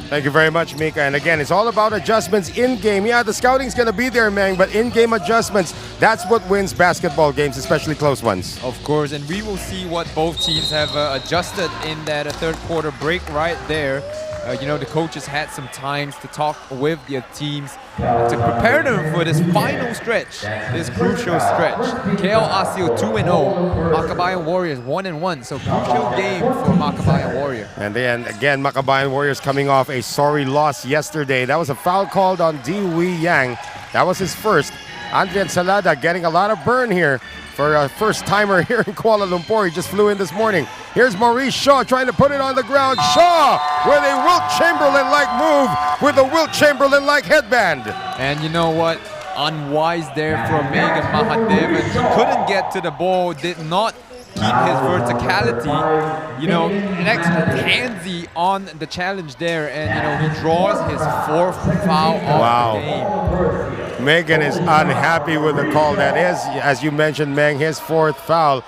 Thank you very much, Mika. And again, it's all about adjustments in-game. Yeah, the scouting's going to be there, man, but in-game adjustments, that's what wins basketball games, especially close ones. Of course, and we will see what both teams have adjusted in that 3rd quarter break right there. the coaches had some times to talk with their teams to prepare them for this final stretch, this crucial stretch. KL Aseel 2-0, Makabayan Warriors 1-1. So crucial game for Makabayan Warrior. And then again, Makabayan Warriors coming off a sorry loss yesterday. That was a foul called on Wee Yang. That was his first. Adrian Salada getting a lot of burn here for a first-timer here in Kuala Lumpur. He just flew in this morning. Here's Maurice Shaw trying to put it on the ground. Shaw with a Wilt Chamberlain-like move with a Wilt Chamberlain-like headband. And you know what? Unwise there from Megan Mahadevan. He couldn't get to the ball, did not keep his verticality. Next handsy on the challenge there, and he draws his 4th foul of the game. Megan is unhappy with the call. That is, as you mentioned, Meng, his 4th foul.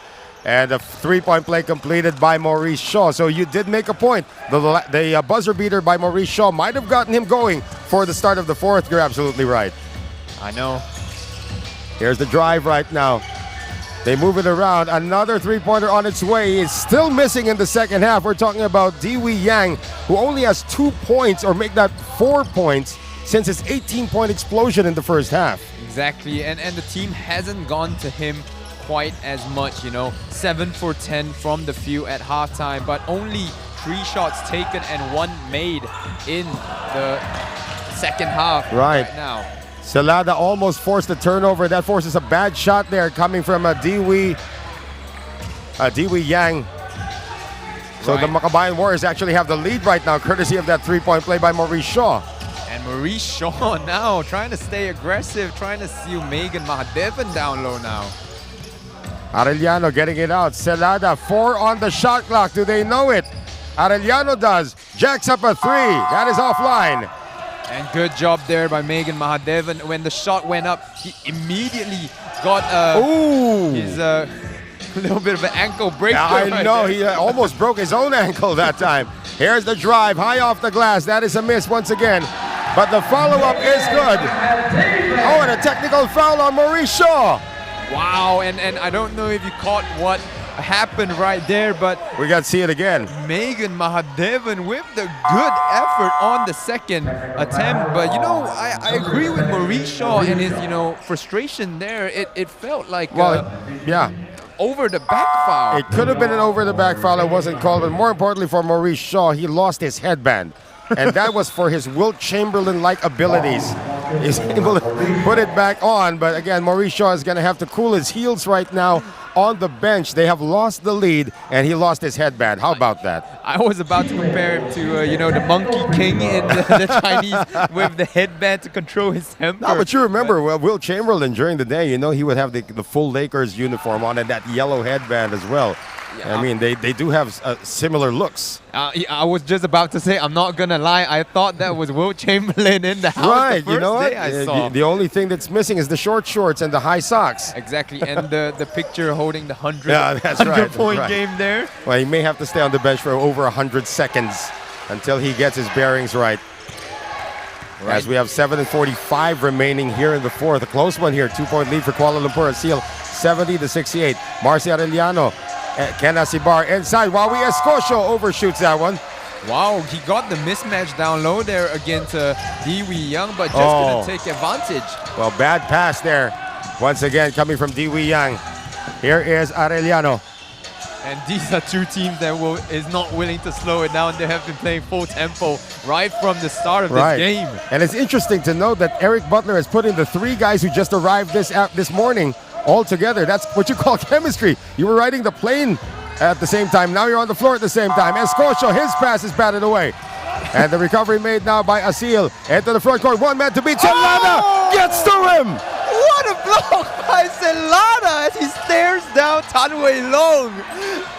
And a 3-point play completed by Maurice Shaw. So you did make a point. The buzzer beater by Maurice Shaw might have gotten him going for the start of the 4th. You're absolutely right. I know. Here's the drive right now. They move it around. Another 3-pointer on its way. Is still missing in the second half. We're talking about Wee Yang, who only has 2 points, or make that 4 points, since his 18-point explosion in the first half. Exactly, and the team hasn't gone to him quite as much, 7 for 10 from the field at halftime, but only 3 shots taken and 1 made in the second half right now. Salada almost forced a turnover. That forces a bad shot there coming from Wee Yang. So the Makabayan Warriors actually have the lead right now, courtesy of that 3-point play by Maurice Shaw. And Maurice Shaw now trying to stay aggressive, trying to seal Megan Mahadevan down low now. Arellano getting it out. Celada, 4 on the shot clock. Do they know it? Arellano does. Jacks up a 3. That is offline. And good job there by Megan Mahadevan. When the shot went up, he immediately got his little bit of an ankle break. Yeah, I know. He almost broke his own ankle that time. Here's the drive, high off the glass. That is a miss once again. But the follow-up is good. Oh, and a technical foul on Maurice Shaw. Wow, and I don't know if you caught what happened right there, but we got to see it again. Megan Mahadevan with the good effort on the second attempt. But, I agree with Maurice Shaw and his, frustration there. It felt like over the back foul. It could have been an over the back foul. It wasn't called. But more importantly for Maurice Shaw, he lost his headband. And that was for his Wilt Chamberlain-like abilities. He's able to put it back on. But again, Maurice Shaw is going to have to cool his heels right now on the bench. They have lost the lead, and he lost his headband. How about that? I was about to compare him to, the Monkey King in the Chinese with the headband to control his temper. No, but you remember, Wilt Chamberlain during the day, he would have the full Lakers uniform on and that yellow headband as well. Yeah. I mean, they do have similar looks. I was just about to say, I'm not going to lie, I thought that was Wilt Chamberlain in the house right, the first day I saw. The only thing that's missing is the short shorts and the high socks. Exactly, and the picture holding the 100-point game there. Well, he may have to stay on the bench for over 100 seconds until he gets his bearings right. As we have 7:45 remaining here in the 4th. A close one here, 2-point lead for Kuala Lumpur. Aseel, 70-68. Marcy Arellano. Ken Asibar inside. Wawi Escocio overshoots that one. Wow, he got the mismatch down low there against Wee Yang, but just couldn't take advantage. Well, bad pass there. Once again, coming from Wee Yang. Here is Arellano. And these are 2 teams that is not willing to slow it down. They have been playing full tempo right from the start of this game. And it's interesting to note that Eric Butler has put in the 3 guys who just arrived this morning all together. That's what you call chemistry. You were riding the plane at the same time. Now you're on the floor at the same time. Escocio, his pass is batted away. And the recovery made now by Aseel. Into the front court. 1 man to beat. Celada gets to him. What a block by Celada as he stares down Tanwei Long.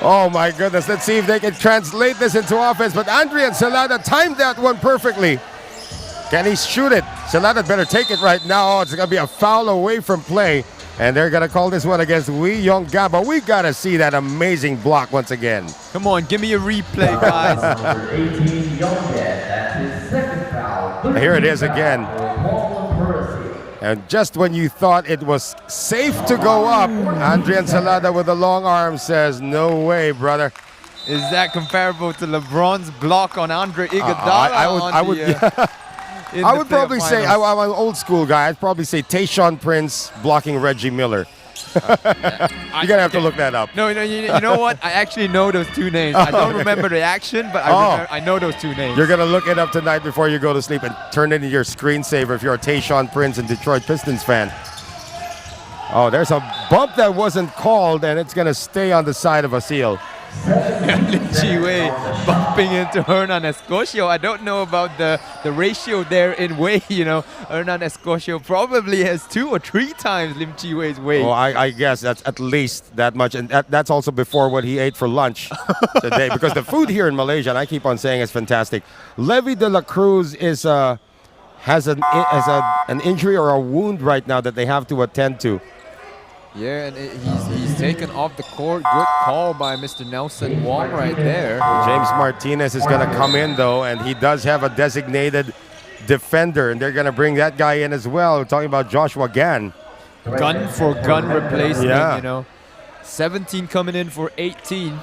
Oh my goodness. Let's see if they can translate this into offense. But Andrea Celada timed that one perfectly. Can he shoot it? Celada better take it right now. Oh, it's going to be a foul away from play. And they're going to call this one against Wee Young Gaba. We got to see that amazing block once again. Come on, give me a replay, guys. Here it is again. And just when you thought it was safe to go up, Andrian Celada with the long arm says, no way, brother. Is that comparable to LeBron's block on Andre Iguodala? I would in I the would probably say, finals? I'm an old school guy. I'd probably say Tayshaun Prince blocking Reggie Miller. You're going to have to look that up. No, you know what? I actually know those two names. I don't remember the action, but I know those two names. You're going to look it up tonight before you go to sleep and turn it into your screensaver if you're a Tayshaun Prince and Detroit Pistons fan. Oh, there's a bump that wasn't called, and it's going to stay on the side of Aseel. Lin Chi-Wei bumping into Hernan Escocio. I don't know about the ratio there in weight. Hernan Escocio probably has 2 or 3 times Lim Chi-Wei's weight. Well, I guess that's at least that much, and that's also before what he ate for lunch today, because the food here in Malaysia, and I keep on saying, is fantastic. Levy de la Cruz has an injury or a wound right now that they have to attend to. Yeah, and he's taken off the court. Good call by Mr. Nelson Wong right there. James Martinez is going to come in, though, and he does have a designated defender, and they're going to bring that guy in as well. We're talking about Joshua Gan. Gun for gun replacement, Yeah. 17 coming in for 18.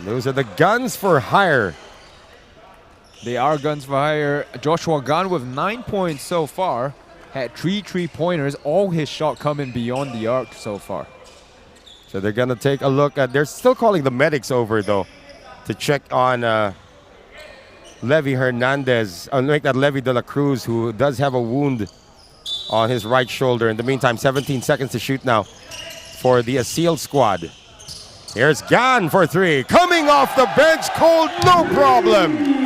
Those are the guns for hire. They are guns for hire. Joshua Gunn with 9 points so far. Had 3 3-pointers. All his shot coming beyond the arc so far. So they're going to take a look at... They're still calling the medics over, though, to check on Levy Hernandez. Make that Levy de la Cruz, who does have a wound on his right shoulder. In the meantime, 17 seconds to shoot now for the Aseel squad. Here's Gan for 3. Coming off the bench, cold, no problem.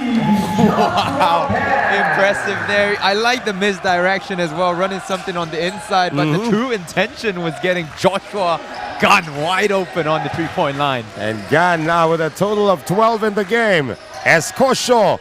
Wow, impressive there. I like the misdirection as well, running something on the inside, but the true intention was getting Joshua Gunn wide open on the 3-point line. And Gan now with a total of 12 in the game. Escocio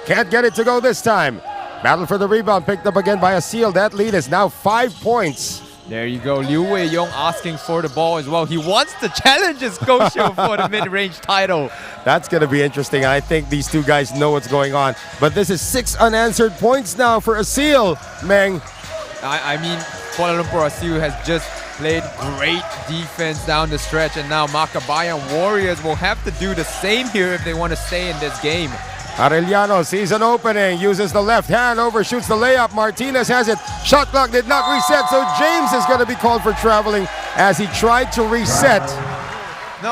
can't get it to go this time. Battle for the rebound picked up again by Aseel. That lead is now 5 points. There you go. Liu Wei-Yong asking for the ball as well. He wants to challenge Escocio for the mid-range title. That's going to be interesting. I think these two guys know what's going on. But this is 6 unanswered points now for Aseel, Meng. I mean, Kuala Lumpur Aseel has just played great defense down the stretch, and now Makabayan Warriors will have to do the same here if they want to stay in this game. Arellano sees an opening, uses the left hand, overshoots the layup. Martinez has it. Shot clock did not reset, so James is going to be called for traveling as he tried to reset. No,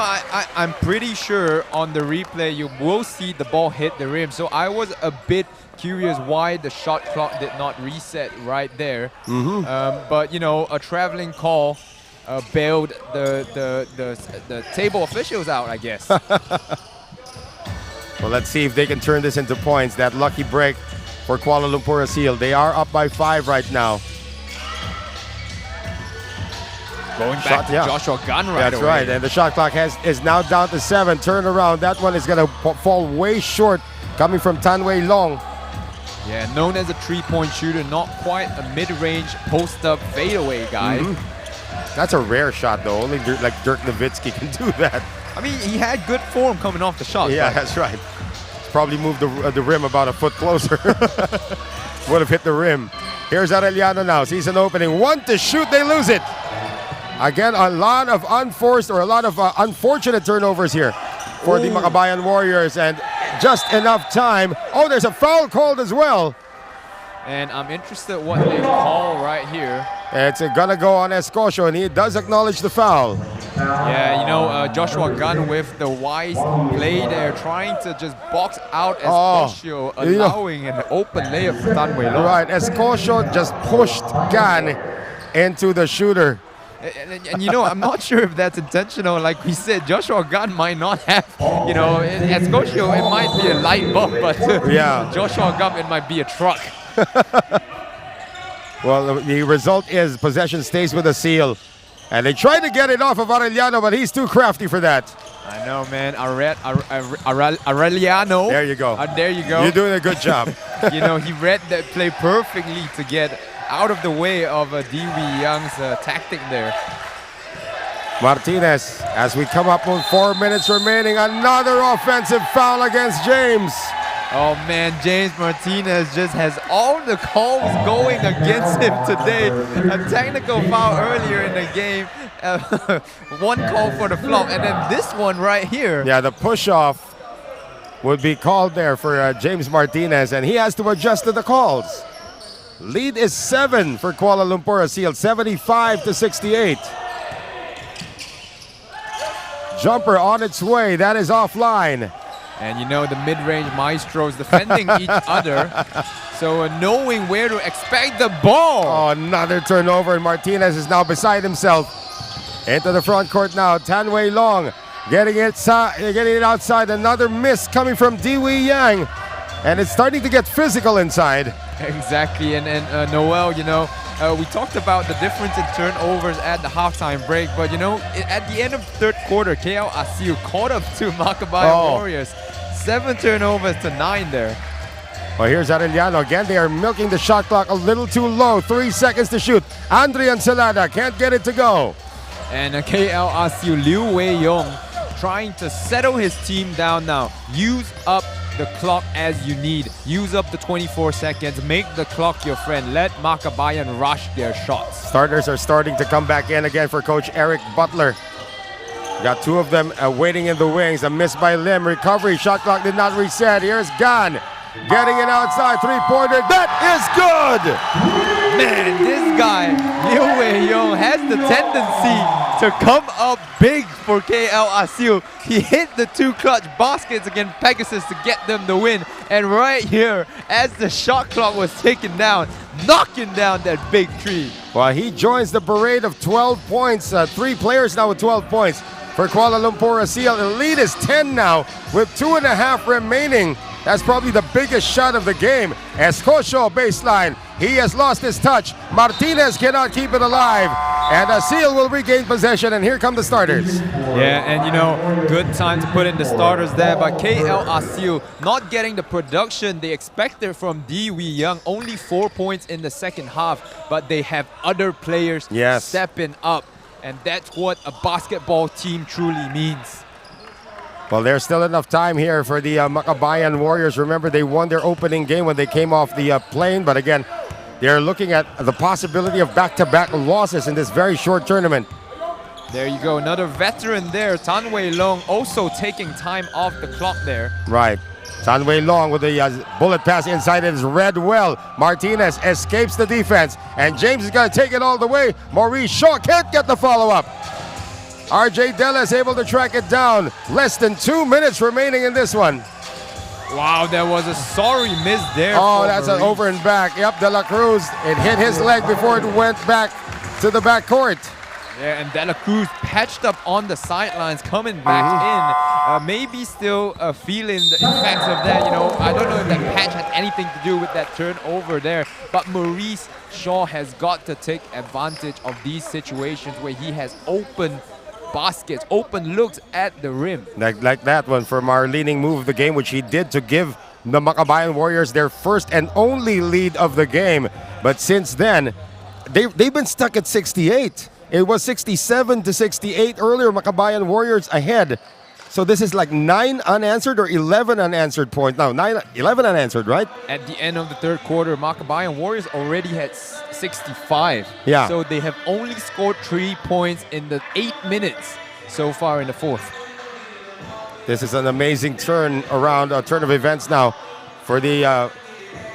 I'm pretty sure on the replay you will see the ball hit the rim. So I was a bit curious why the shot clock did not reset right there. But a traveling call bailed the table officials out, I guess. Well, let's see if they can turn this into points. That lucky break for Kuala Lumpur Aseel. They are up by 5 right now. Going back to Joshua Gunn right That's away. right, and the shot clock is now down to 7. Turnaround, that one is going to fall way short, coming from Tan Wei Long. Yeah, known as a 3-point shooter, not quite a mid-range post-up fadeaway guy. That's a rare shot, though. Only like Dirk Nowitzki can do that. I mean, he had good form coming off the shot. Yeah, that's right. Probably moved the rim about a foot closer. Would have hit the rim. Here's Arellano now. Sees an opening. 1 to shoot. They lose it. Again, a lot of unforced or a lot of unfortunate turnovers here for the Makabayan Warriors, and just enough time. Oh, there's a foul called as well. And I'm interested what they call right here. It's gonna go on Escocio, and he does acknowledge the foul. Yeah, Joshua Gunn with the wise play there, trying to just box out Escocio, allowing an open layup for Tan Wei Long. Right, Escocio just pushed Gan into the shooter. And I'm not sure if that's intentional. Like we said, Joshua Gunn might not have, Escocio, it might be a light bump, but Joshua Gunn, it might be a truck. Well, the result is possession stays with Aseel. And they try to get it off of Arellano, but he's too crafty for that. I know, man. Arellano. There you go. There you go. You're doing a good job. He read that play perfectly to get out of the way of Dewey Young's tactic there. Martinez, as we come up on 4 minutes remaining, another offensive foul against James. Oh man, James Martinez just has all the calls going against him today. A technical foul earlier in the game, one call for the flop, and then this one right here. Yeah, the push-off would be called there for James Martinez, and he has to adjust to the calls. Lead is 7 for Kuala Lumpur Aseel, 75-68. Jumper on its way, that is offline. And you know, the mid-range maestros defending each other. So knowing where to expect the ball. Oh, another turnover, and Martinez is now beside himself. Into the front court now, Tan Wei Long getting it outside. Another miss coming from Diwi Yang. And it's starting to get physical inside. Exactly, and Noel, you know, we talked about the difference in turnovers at the halftime break, but you know, at the end of the third quarter, KL Aseel caught up to Makabayan Warriors. 7 turnovers to 9 there. Well, here's Arellano. Again, they are milking the shot clock a little too low. 3 seconds to shoot. Andrian Salada can't get it to go. And KL Aseel, Liu Wei Yong, trying to settle his team down now. Use up the clock as you need. Use up the 24 seconds. Make the clock your friend. Let Makabayan rush their shots. Starters are starting to come back in again for Coach Eric Butler. Got 2 of them waiting in the wings. A miss by Lim. Recovery. Shot clock did not reset. Here's Gan. Getting it outside. 3-pointer. That is good! Man, this guy, Liu Wei Yong, has the tendency to come up big for KL Aseel. He hit the 2 clutch baskets against Pegasus to get them the win. And right here, as the shot clock was taken down, knocking down that big 3. Well, he joins the parade of 12 points. 3 players now with 12 points for Kuala Lumpur Aseel. The lead is 10 now with 2.5 remaining. That's probably the biggest shot of the game. Escocio baseline. He has lost his touch. Martinez cannot keep it alive. And Aseel will regain possession, and here come the starters. Yeah, and you know, good time to put in the starters there, but KL Aseel not getting the production they expected from Diwi Young. Only 4 points in the second half, but they have other players stepping up. And that's what a basketball team truly means. Well, there's still enough time here for the Makabayan Warriors. Remember, they won their opening game when they came off the plane. But again, they're looking at the possibility of back-to-back losses in this very short tournament. There you go, another veteran there. Tan Wei Long also taking time off the clock there. Right. Tan Wei Long with the bullet pass inside. It is read well. Martinez escapes the defense. And James is going to take it all the way. Maurice Shaw can't get the follow-up. RJ Della is able to track it down. Less than 2 minutes remaining in this one. Wow, that was a sorry miss there. Oh, that's an over and back. Yep, De La Cruz. It hit his leg before it went back to the back court. Yeah, and De La Cruz patched up on the sidelines, coming back in. Maybe still feeling the effects of that. You know, I don't know if that patch had anything to do with that turnover there. But Maurice Shaw has got to take advantage of these situations where he has open baskets, open looks at the rim. Like that one from our leading move of the game, which he did to give the Makabayan Warriors their first and only lead of the game. But since then, they've been stuck at 68. It was 67-68 earlier, Makabayan Warriors ahead. So this is like 9 unanswered or 11 unanswered points. No, 11 unanswered, right? At the end of the third quarter, Makabayan Warriors already had 65. Yeah. So they have only scored 3 points in the 8 minutes so far in the fourth. This is an amazing turn of events now for the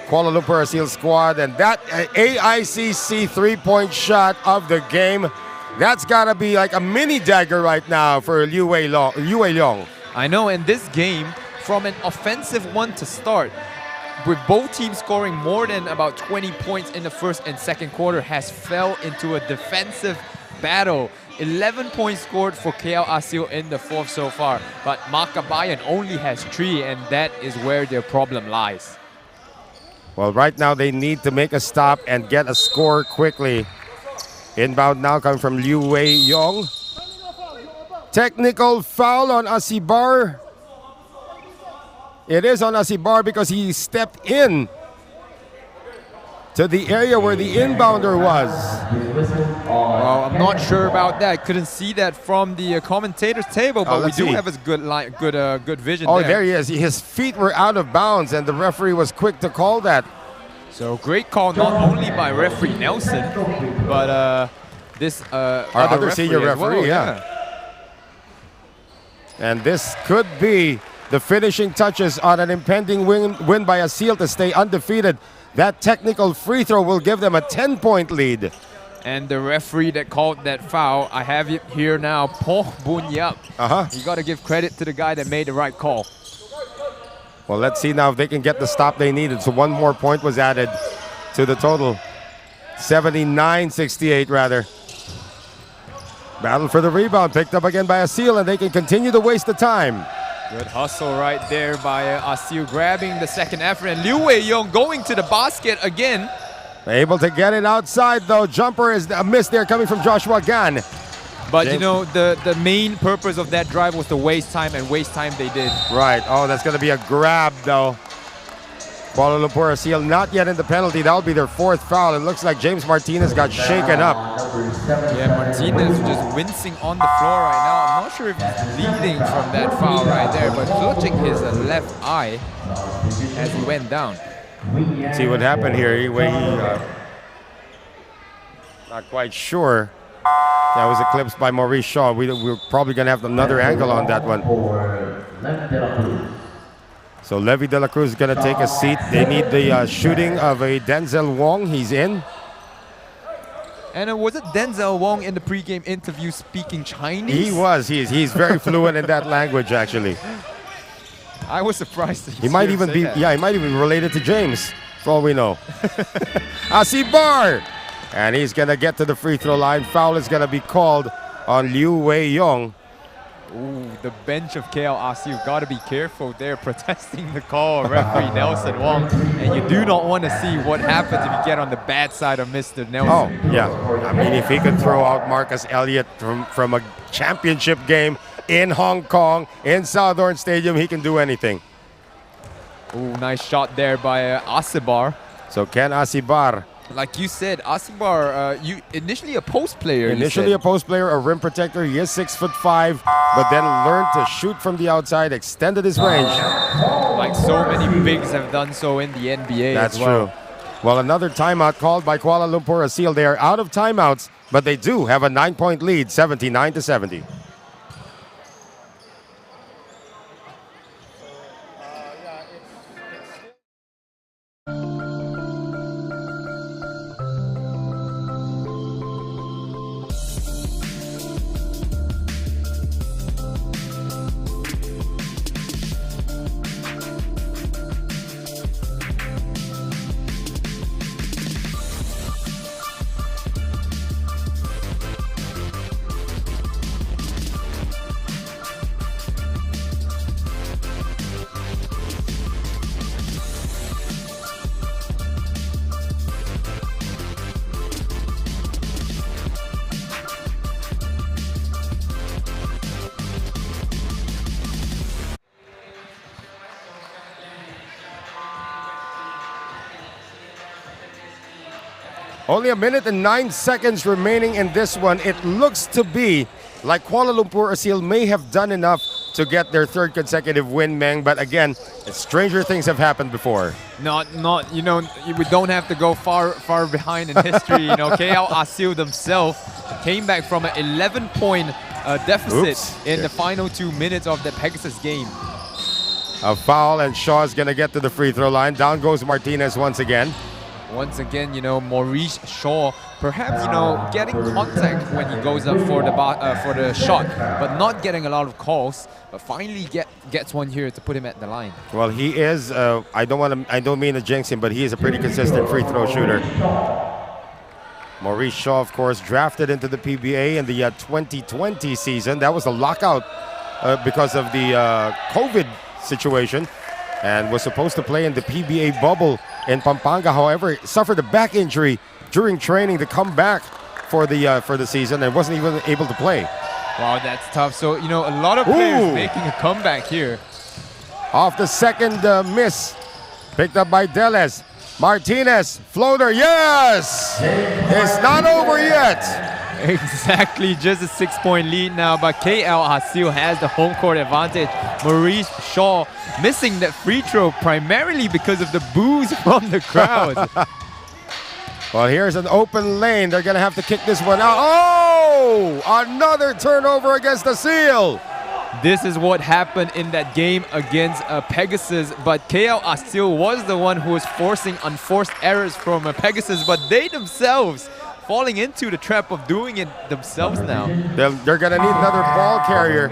Kuala Lumpur Aseel squad. And that AICC 3-point shot of the game, that's got to be like a mini dagger right now for Liu Wei Long. I know, and this game, from an offensive one to start, with both teams scoring more than about 20 points in the first and second quarter, has fell into a defensive battle. 11 points scored for KL Aseel in the fourth so far, but Makabayan only has 3, and that is where their problem lies. Well, right now they need to make a stop and get a score quickly. Inbound now coming from Liu Wei Yong. Technical foul on Asibar. It is on Asibar because he stepped in to the area where the inbounder was. Well, I'm not sure about that. Couldn't see that from the commentator's table, but we let's do see. have a good vision Oh, there. there he is. His feet were out of bounds, and the referee was quick to call that. So great call, not only by referee Nelson, but this Our other other senior as well, referee, yeah. And this could be the finishing touches on an impending win by Aseel to stay undefeated. That technical free throw will give them a 10-point lead. And the referee that called that foul, I have it here now, Paul Bunyap. You got to give credit to the guy that made the right call. Well, let's see now if they can get the stop they needed. So one more point was added to the total. 79-68 rather. Battle for the rebound, picked up again by Aseel, and they can continue to waste the time. Good hustle right there by Aseel, grabbing the second effort, and Liu Wei-yong going to the basket again. Able to get it outside though. Jumper is a miss there coming from Joshua Gan. But you know, the main purpose of that drive was to waste time, and waste time they did. Right. Oh, that's going to be a grab though. Kuala Lumpur Aseel not yet in the penalty. That'll be their fourth foul. It looks like James Martinez got shaken up. Yeah, Martinez just wincing on the floor right now. I'm not sure if he's bleeding from that foul right there, but clutching his left eye as he went down. Let's see what happened here. Not quite sure. That was eclipsed by Maurice Shaw. We're probably going to have another angle on that one. So Levy De La Cruz is going to take a seat. They need the shooting of a Denzel Wong. He's in. And was it Denzel Wong in the pregame interview speaking Chinese? He was. He's very fluent in that language, actually. I was surprised. He might even be. Yeah, he might even be related to James, for all we know. Asibar, and he's gonna get to the free throw line. Foul is gonna be called on Liu Wei-yong. Ooh, the bench of KLRC, you've got to be careful there, protesting the call of referee Nelson Wong. And you do not want to see what happens if you get on the bad side of Mr. Nelson. Oh, yeah. I mean, if he could throw out Marcus Elliott from a championship game in Hong Kong, in Southorn Stadium, he can do anything. Ooh, nice shot there by Asibar. So Ken Asibar. Like you said, Asibar, you initially a post player. Initially a post player, a rim protector. He is 6'5", but then learned to shoot from the outside, extended his range. Like so many bigs have done so in the NBA. That's as well. true. Well, another timeout called by Kuala Lumpur Aseel. They are out of timeouts, but they do have a 9-point lead, 79-70. Only a minute and 9 seconds remaining in this one. It looks to be like Kuala Lumpur Aseel may have done enough to get their third consecutive win, Meng. But again, stranger things have happened before. Not, you know, we don't have to go far behind in history. You know, KL Aseel themselves came back from an 11-point deficit in the final 2 minutes of the Pegasus game. A foul, and Shaw is going to get to the free throw line. Down goes Martinez once again. Once again, you know, Maurice Shaw, perhaps, you know, getting contact when he goes up for the shot, but not getting a lot of calls. But finally gets one here to put him at the line. Well, he is. I don't mean to jinx him, but he is a pretty consistent free throw shooter. Maurice Shaw, of course, drafted into the PBA in the 2020 season. That was a lockout because of the COVID situation, and was supposed to play in the PBA bubble in Pampanga. However, suffered a back injury during training to come back for the season and wasn't even able to play. Wow, that's tough. So, you know, a lot of players making a comeback here. Off the second miss, picked up by Deles. Martinez, floater, yes! It's not over yet. Exactly, just a 6-point lead now, but KL Aseel has the home court advantage. Maurice Shaw missing that free throw primarily because of the boos from the crowd. Well, here's an open lane. They're going to have to kick this one out. Oh! Another turnover against Aseel. This is what happened in that game against Pegasus, but KL Aseel was the one who was forcing unforced errors from Pegasus, but they themselves falling into the trap of doing it themselves now. They're going to need another ball carrier,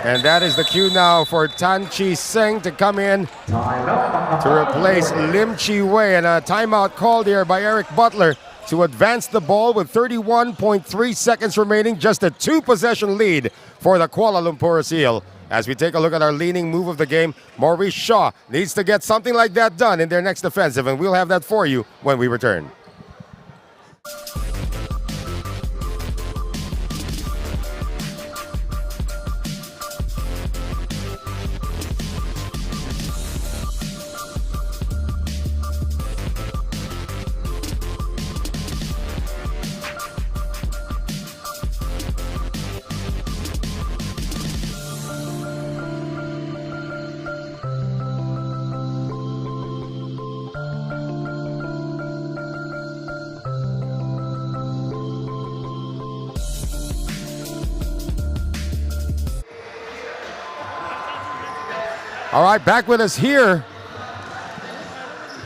and that is the cue now for Tan Chi Seng to come in to replace Lim Chi Wei, and a timeout called here by Eric Butler to advance the ball with 31.3 seconds remaining, just a 2-possession lead for the Kuala Lumpur Aseel. As we take a look at our leading move of the game, Maurice Shaw needs to get something like that done in their next offensive, and we'll have that for you when we return. All right, back with us here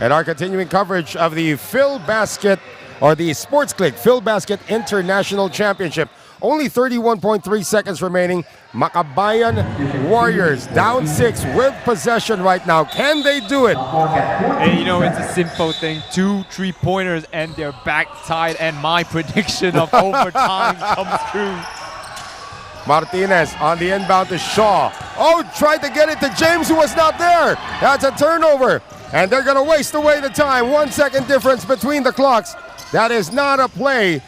at our continuing coverage of the Filbasket, or the Sports Click Filbasket International Championship. Only 31.3 seconds remaining. Makabayan Warriors down 6 with possession right now. Can they do it? Hey, you know, it's a simple thing. 2 3-pointers and they're back tied, and my prediction of overtime comes true. Martinez on the inbound to Shaw. Oh, tried to get it to James, who was not there. That's a turnover. And they're going to waste away the time. 1 second difference between the clocks. That is not a play.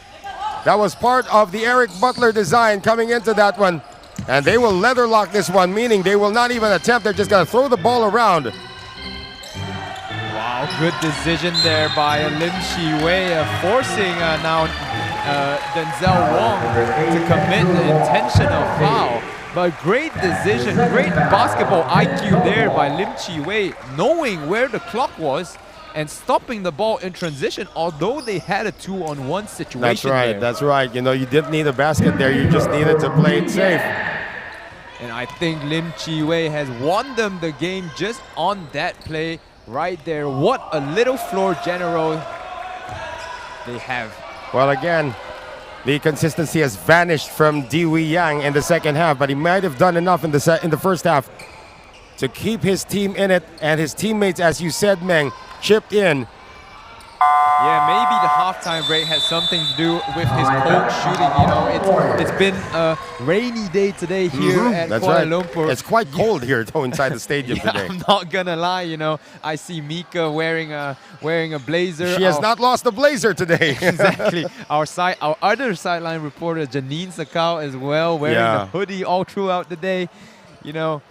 That was part of the Eric Butler design coming into that one. And they will leather lock this one, meaning they will not even attempt. They're just going to throw the ball around. Wow, good decision there by Lim Chi Wei, forcing now Denzel Wong to commit the intentional foul. But great decision, great basketball IQ there by Lim Chi Wei, knowing where the clock was and stopping the ball in transition, although they had a 2-on-1 situation. That's right, there. that's right. You know, you didn't need a basket there, you just needed to play it safe. And I think Lim Chi Wei has won them the game just on that play right there. What a little floor general they have. Well, again, the consistency has vanished from Diwi Yang in the second half, but he might have done enough in the first half to keep his team in it, and his teammates, as you said, Meng, chipped in. Yeah, maybe the halftime break has something to do with his cold shooting. You know, it's been a rainy day today here at Kuala Lumpur. It's quite cold here, though, inside the stadium today. I'm not gonna lie. You know, I see Mika wearing a blazer. She has not lost a blazer today. Exactly. Our other sideline reporter Janine Sakau as well, wearing the hoodie all throughout the day. You know,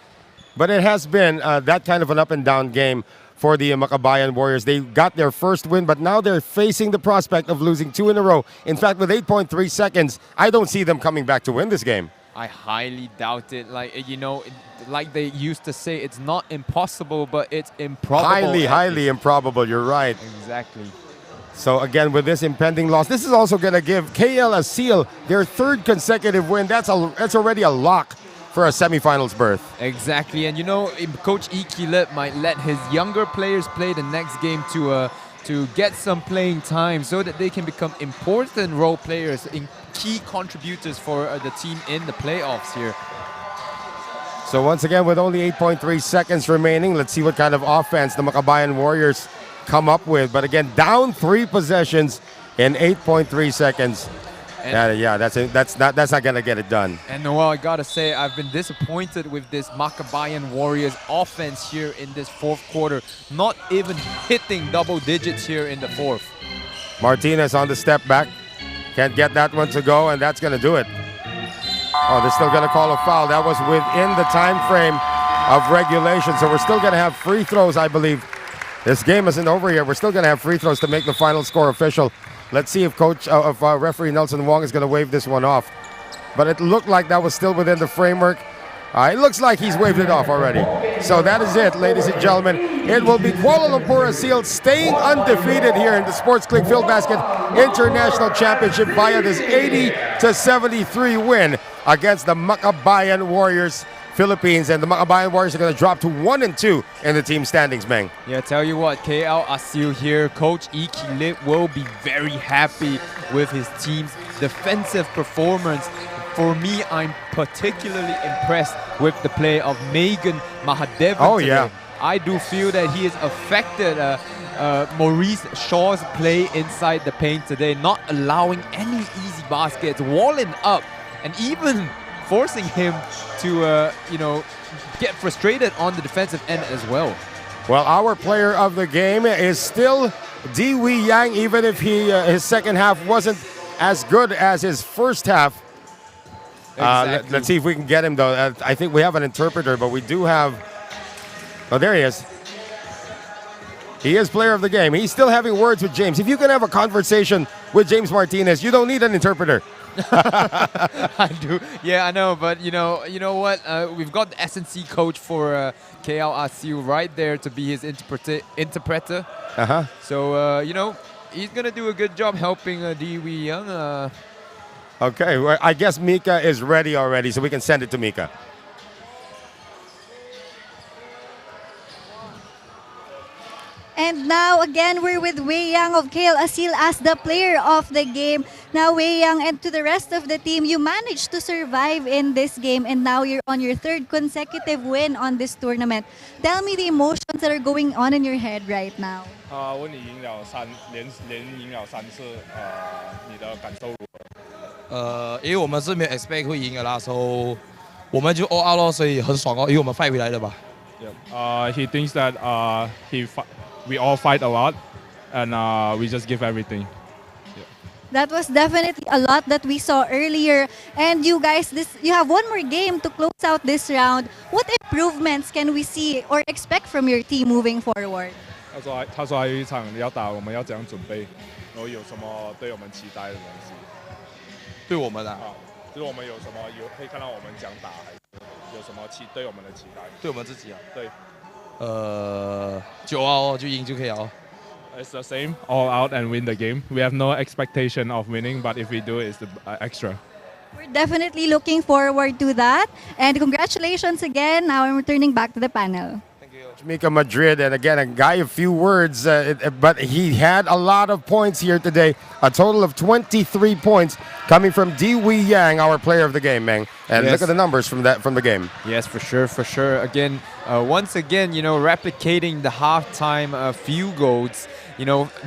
but it has been that kind of an up and down game for the Makabayan Warriors. They got their first win, but now they're facing the prospect of losing 2 in a row. In fact, with 8.3 seconds, I don't see them coming back to win this game. I highly doubt it. Like, you know, like they used to say, it's not impossible, but it's improbable. Highly improbable. You're right. Exactly. So again, with this impending loss, this is also going to give KL Aseel their 3rd consecutive win. That's already a lock for a semifinals berth. Exactly, and you know, Coach Iki Lip might let his younger players play the next game to get some playing time so that they can become important role players and key contributors for the team in the playoffs here. So once again, with only 8.3 seconds remaining, let's see what kind of offense the Makabayan Warriors come up with. But again, down 3 possessions in 8.3 seconds. That's not gonna get it done. And Noel, I gotta say, I've been disappointed with this Makabayan Warriors offense here in this 4th quarter. Not even hitting double digits here in the 4th. Martinez on the step back, can't get that one to go, and that's gonna do it. Oh, they're still gonna call a foul. That was within the time frame of regulation, so we're still gonna have free throws, I believe, This game isn't over yet. We're still going to have free throws to make the final score official. Let's see if referee Nelson Wong is going to wave this one off. But it looked like that was still within the framework. It looks like he's waved it off already. So that is it, ladies and gentlemen. It will be Kuala Lumpur Aseel staying undefeated here in the Sports Click Filbasket International Championship via this 80-73 win against the Makabayan Warriors Philippines. And the Makabayan Warriors are going to drop to 1-2 in the team standings, Meng. Yeah, tell you what, KL Aseel here, Coach Iki Lip will be very happy with his team's defensive performance. For me, I'm particularly impressed with the play of Megan Mahadevan. Oh, today. yeah. I do feel that he has affected Maurice Shaw's play inside the paint today, not allowing any easy baskets, walling up, and even forcing him to, get frustrated on the defensive end as well. Well, our player of the game is still Di Wei Yang, even if his second half wasn't as good as his first half. Exactly. Let's see if we can get him, though. I think we have an interpreter, but we do have... Oh, there he is. He is player of the game. He's still having words with James. If you can have a conversation with James Martinez, you don't need an interpreter. I do. Yeah, I know. But you know what? We've got the S&C coach for KL Aseel right there to be his interpreter. Uh-huh. So, he's going to do a good job helping Di Wei Yang. Okay, well, I guess Mika is ready already, so we can send it to Mika. And now again, we're with Wei Yang of KL Aseel as the player of the game. Now, Wei Yang, and to the rest of the team, you managed to survive in this game, and now you're on your third consecutive win on this tournament. Tell me the emotions that are going on in your head right now. 我你赢了连赢了3次，你的感受如何？因为我们是没有 expect 会赢的啦，所以我们就 all out 咯，所以很爽哦，因为我们 fight 回来了吧。He thinks that we all fight a lot, and we just give everything. That was definitely a lot that we saw earlier. And you guys, you have one more game to close out this round. What improvements can we see or expect from your team moving forward? 他说还有一场要打，我们要怎样准备？然后有什么对我们期待的东西？对我们啊，就是我们有什么可以看到我们讲打，还是有什么对我们的期待？对我们自己啊，对。就 all 哦，就赢就可以了。It's the same, all out and win the game. We have no expectation of winning, but if we do, it's the extra. We're definitely looking forward to that. And congratulations again. Now I'm returning back to the panel. Mika Madrid, and again, a guy of few words, but he had a lot of points here today. A total of 23 points coming from Di Wei Yang, our player of the game, Meng. And look at the numbers from the game. Yes, for sure. Again, once again, replicating the halftime field goals.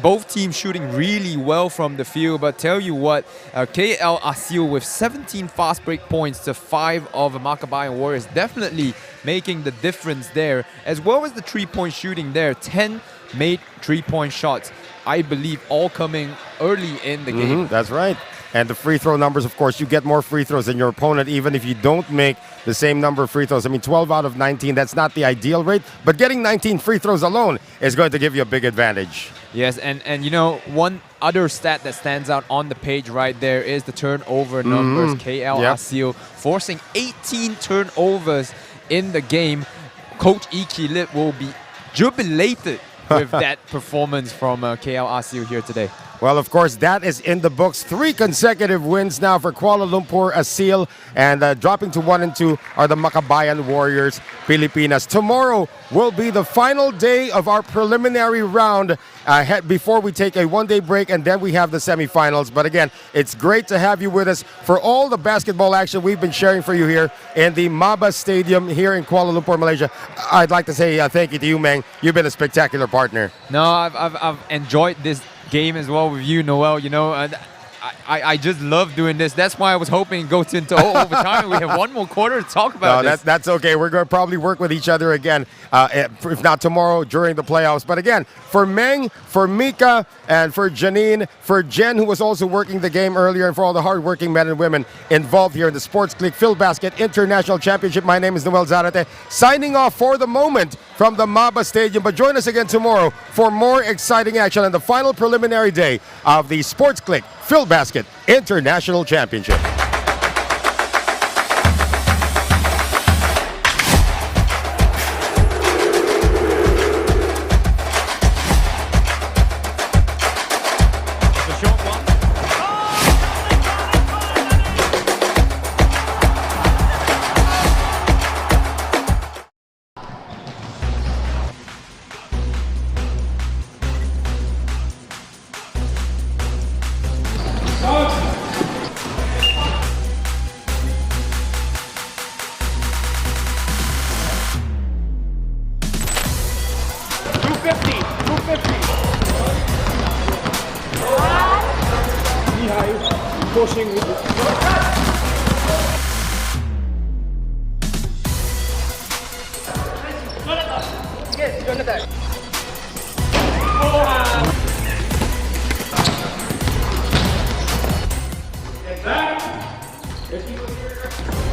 Both teams shooting really well from the field, but tell you what, KL Aseel with 17 fast break points to 5 of the Makabayan Warriors, definitely making the difference there, as well as the three-point shooting there. 10 made three-point shots, I believe, all coming early in the game. That's right. And the free throw numbers, of course, you get more free throws than your opponent, even if you don't make the same number of free throws. I mean, 12 out of 19, that's not the ideal rate, but getting 19 free throws alone is going to give you a big advantage. Yes, and one other stat that stands out on the page right there is the turnover numbers. KL Aseel forcing 18 turnovers in the game. Coach Iki Lip will be jubilated with that performance from KL Aseel here today. Well, of course, that is in the books. 3 consecutive wins now for Kuala Lumpur Aseel, and dropping to 1-2 are the Makabayan Warriors Pilipinas. Tomorrow will be the final day of our preliminary round before we take a one-day break, and then we have the semifinals. But again, it's great to have you with us for all the basketball action we've been sharing for you here in the MABA Stadium here in Kuala Lumpur, Malaysia. I'd like to say thank you to you, Meng. You've been a spectacular partner. No, I've enjoyed this game as well with you, Noel. I just love doing this. That's why I was hoping it goes into overtime. We have one more quarter to talk about No, this. that's okay. We're going to probably work with each other again, if not tomorrow, during the playoffs. But again, for Meng, for Mika, and for Janine, for Jen, who was also working the game earlier, and for all the hardworking men and women involved here in the Sports Click Filbasket International Championship, my name is Noel Zarate, signing off for the moment from the MABA Stadium. But join us again tomorrow for more exciting action on the final preliminary day of the Sports Click Filbasket International Championship. Pushing with it. Yes, Jonathan.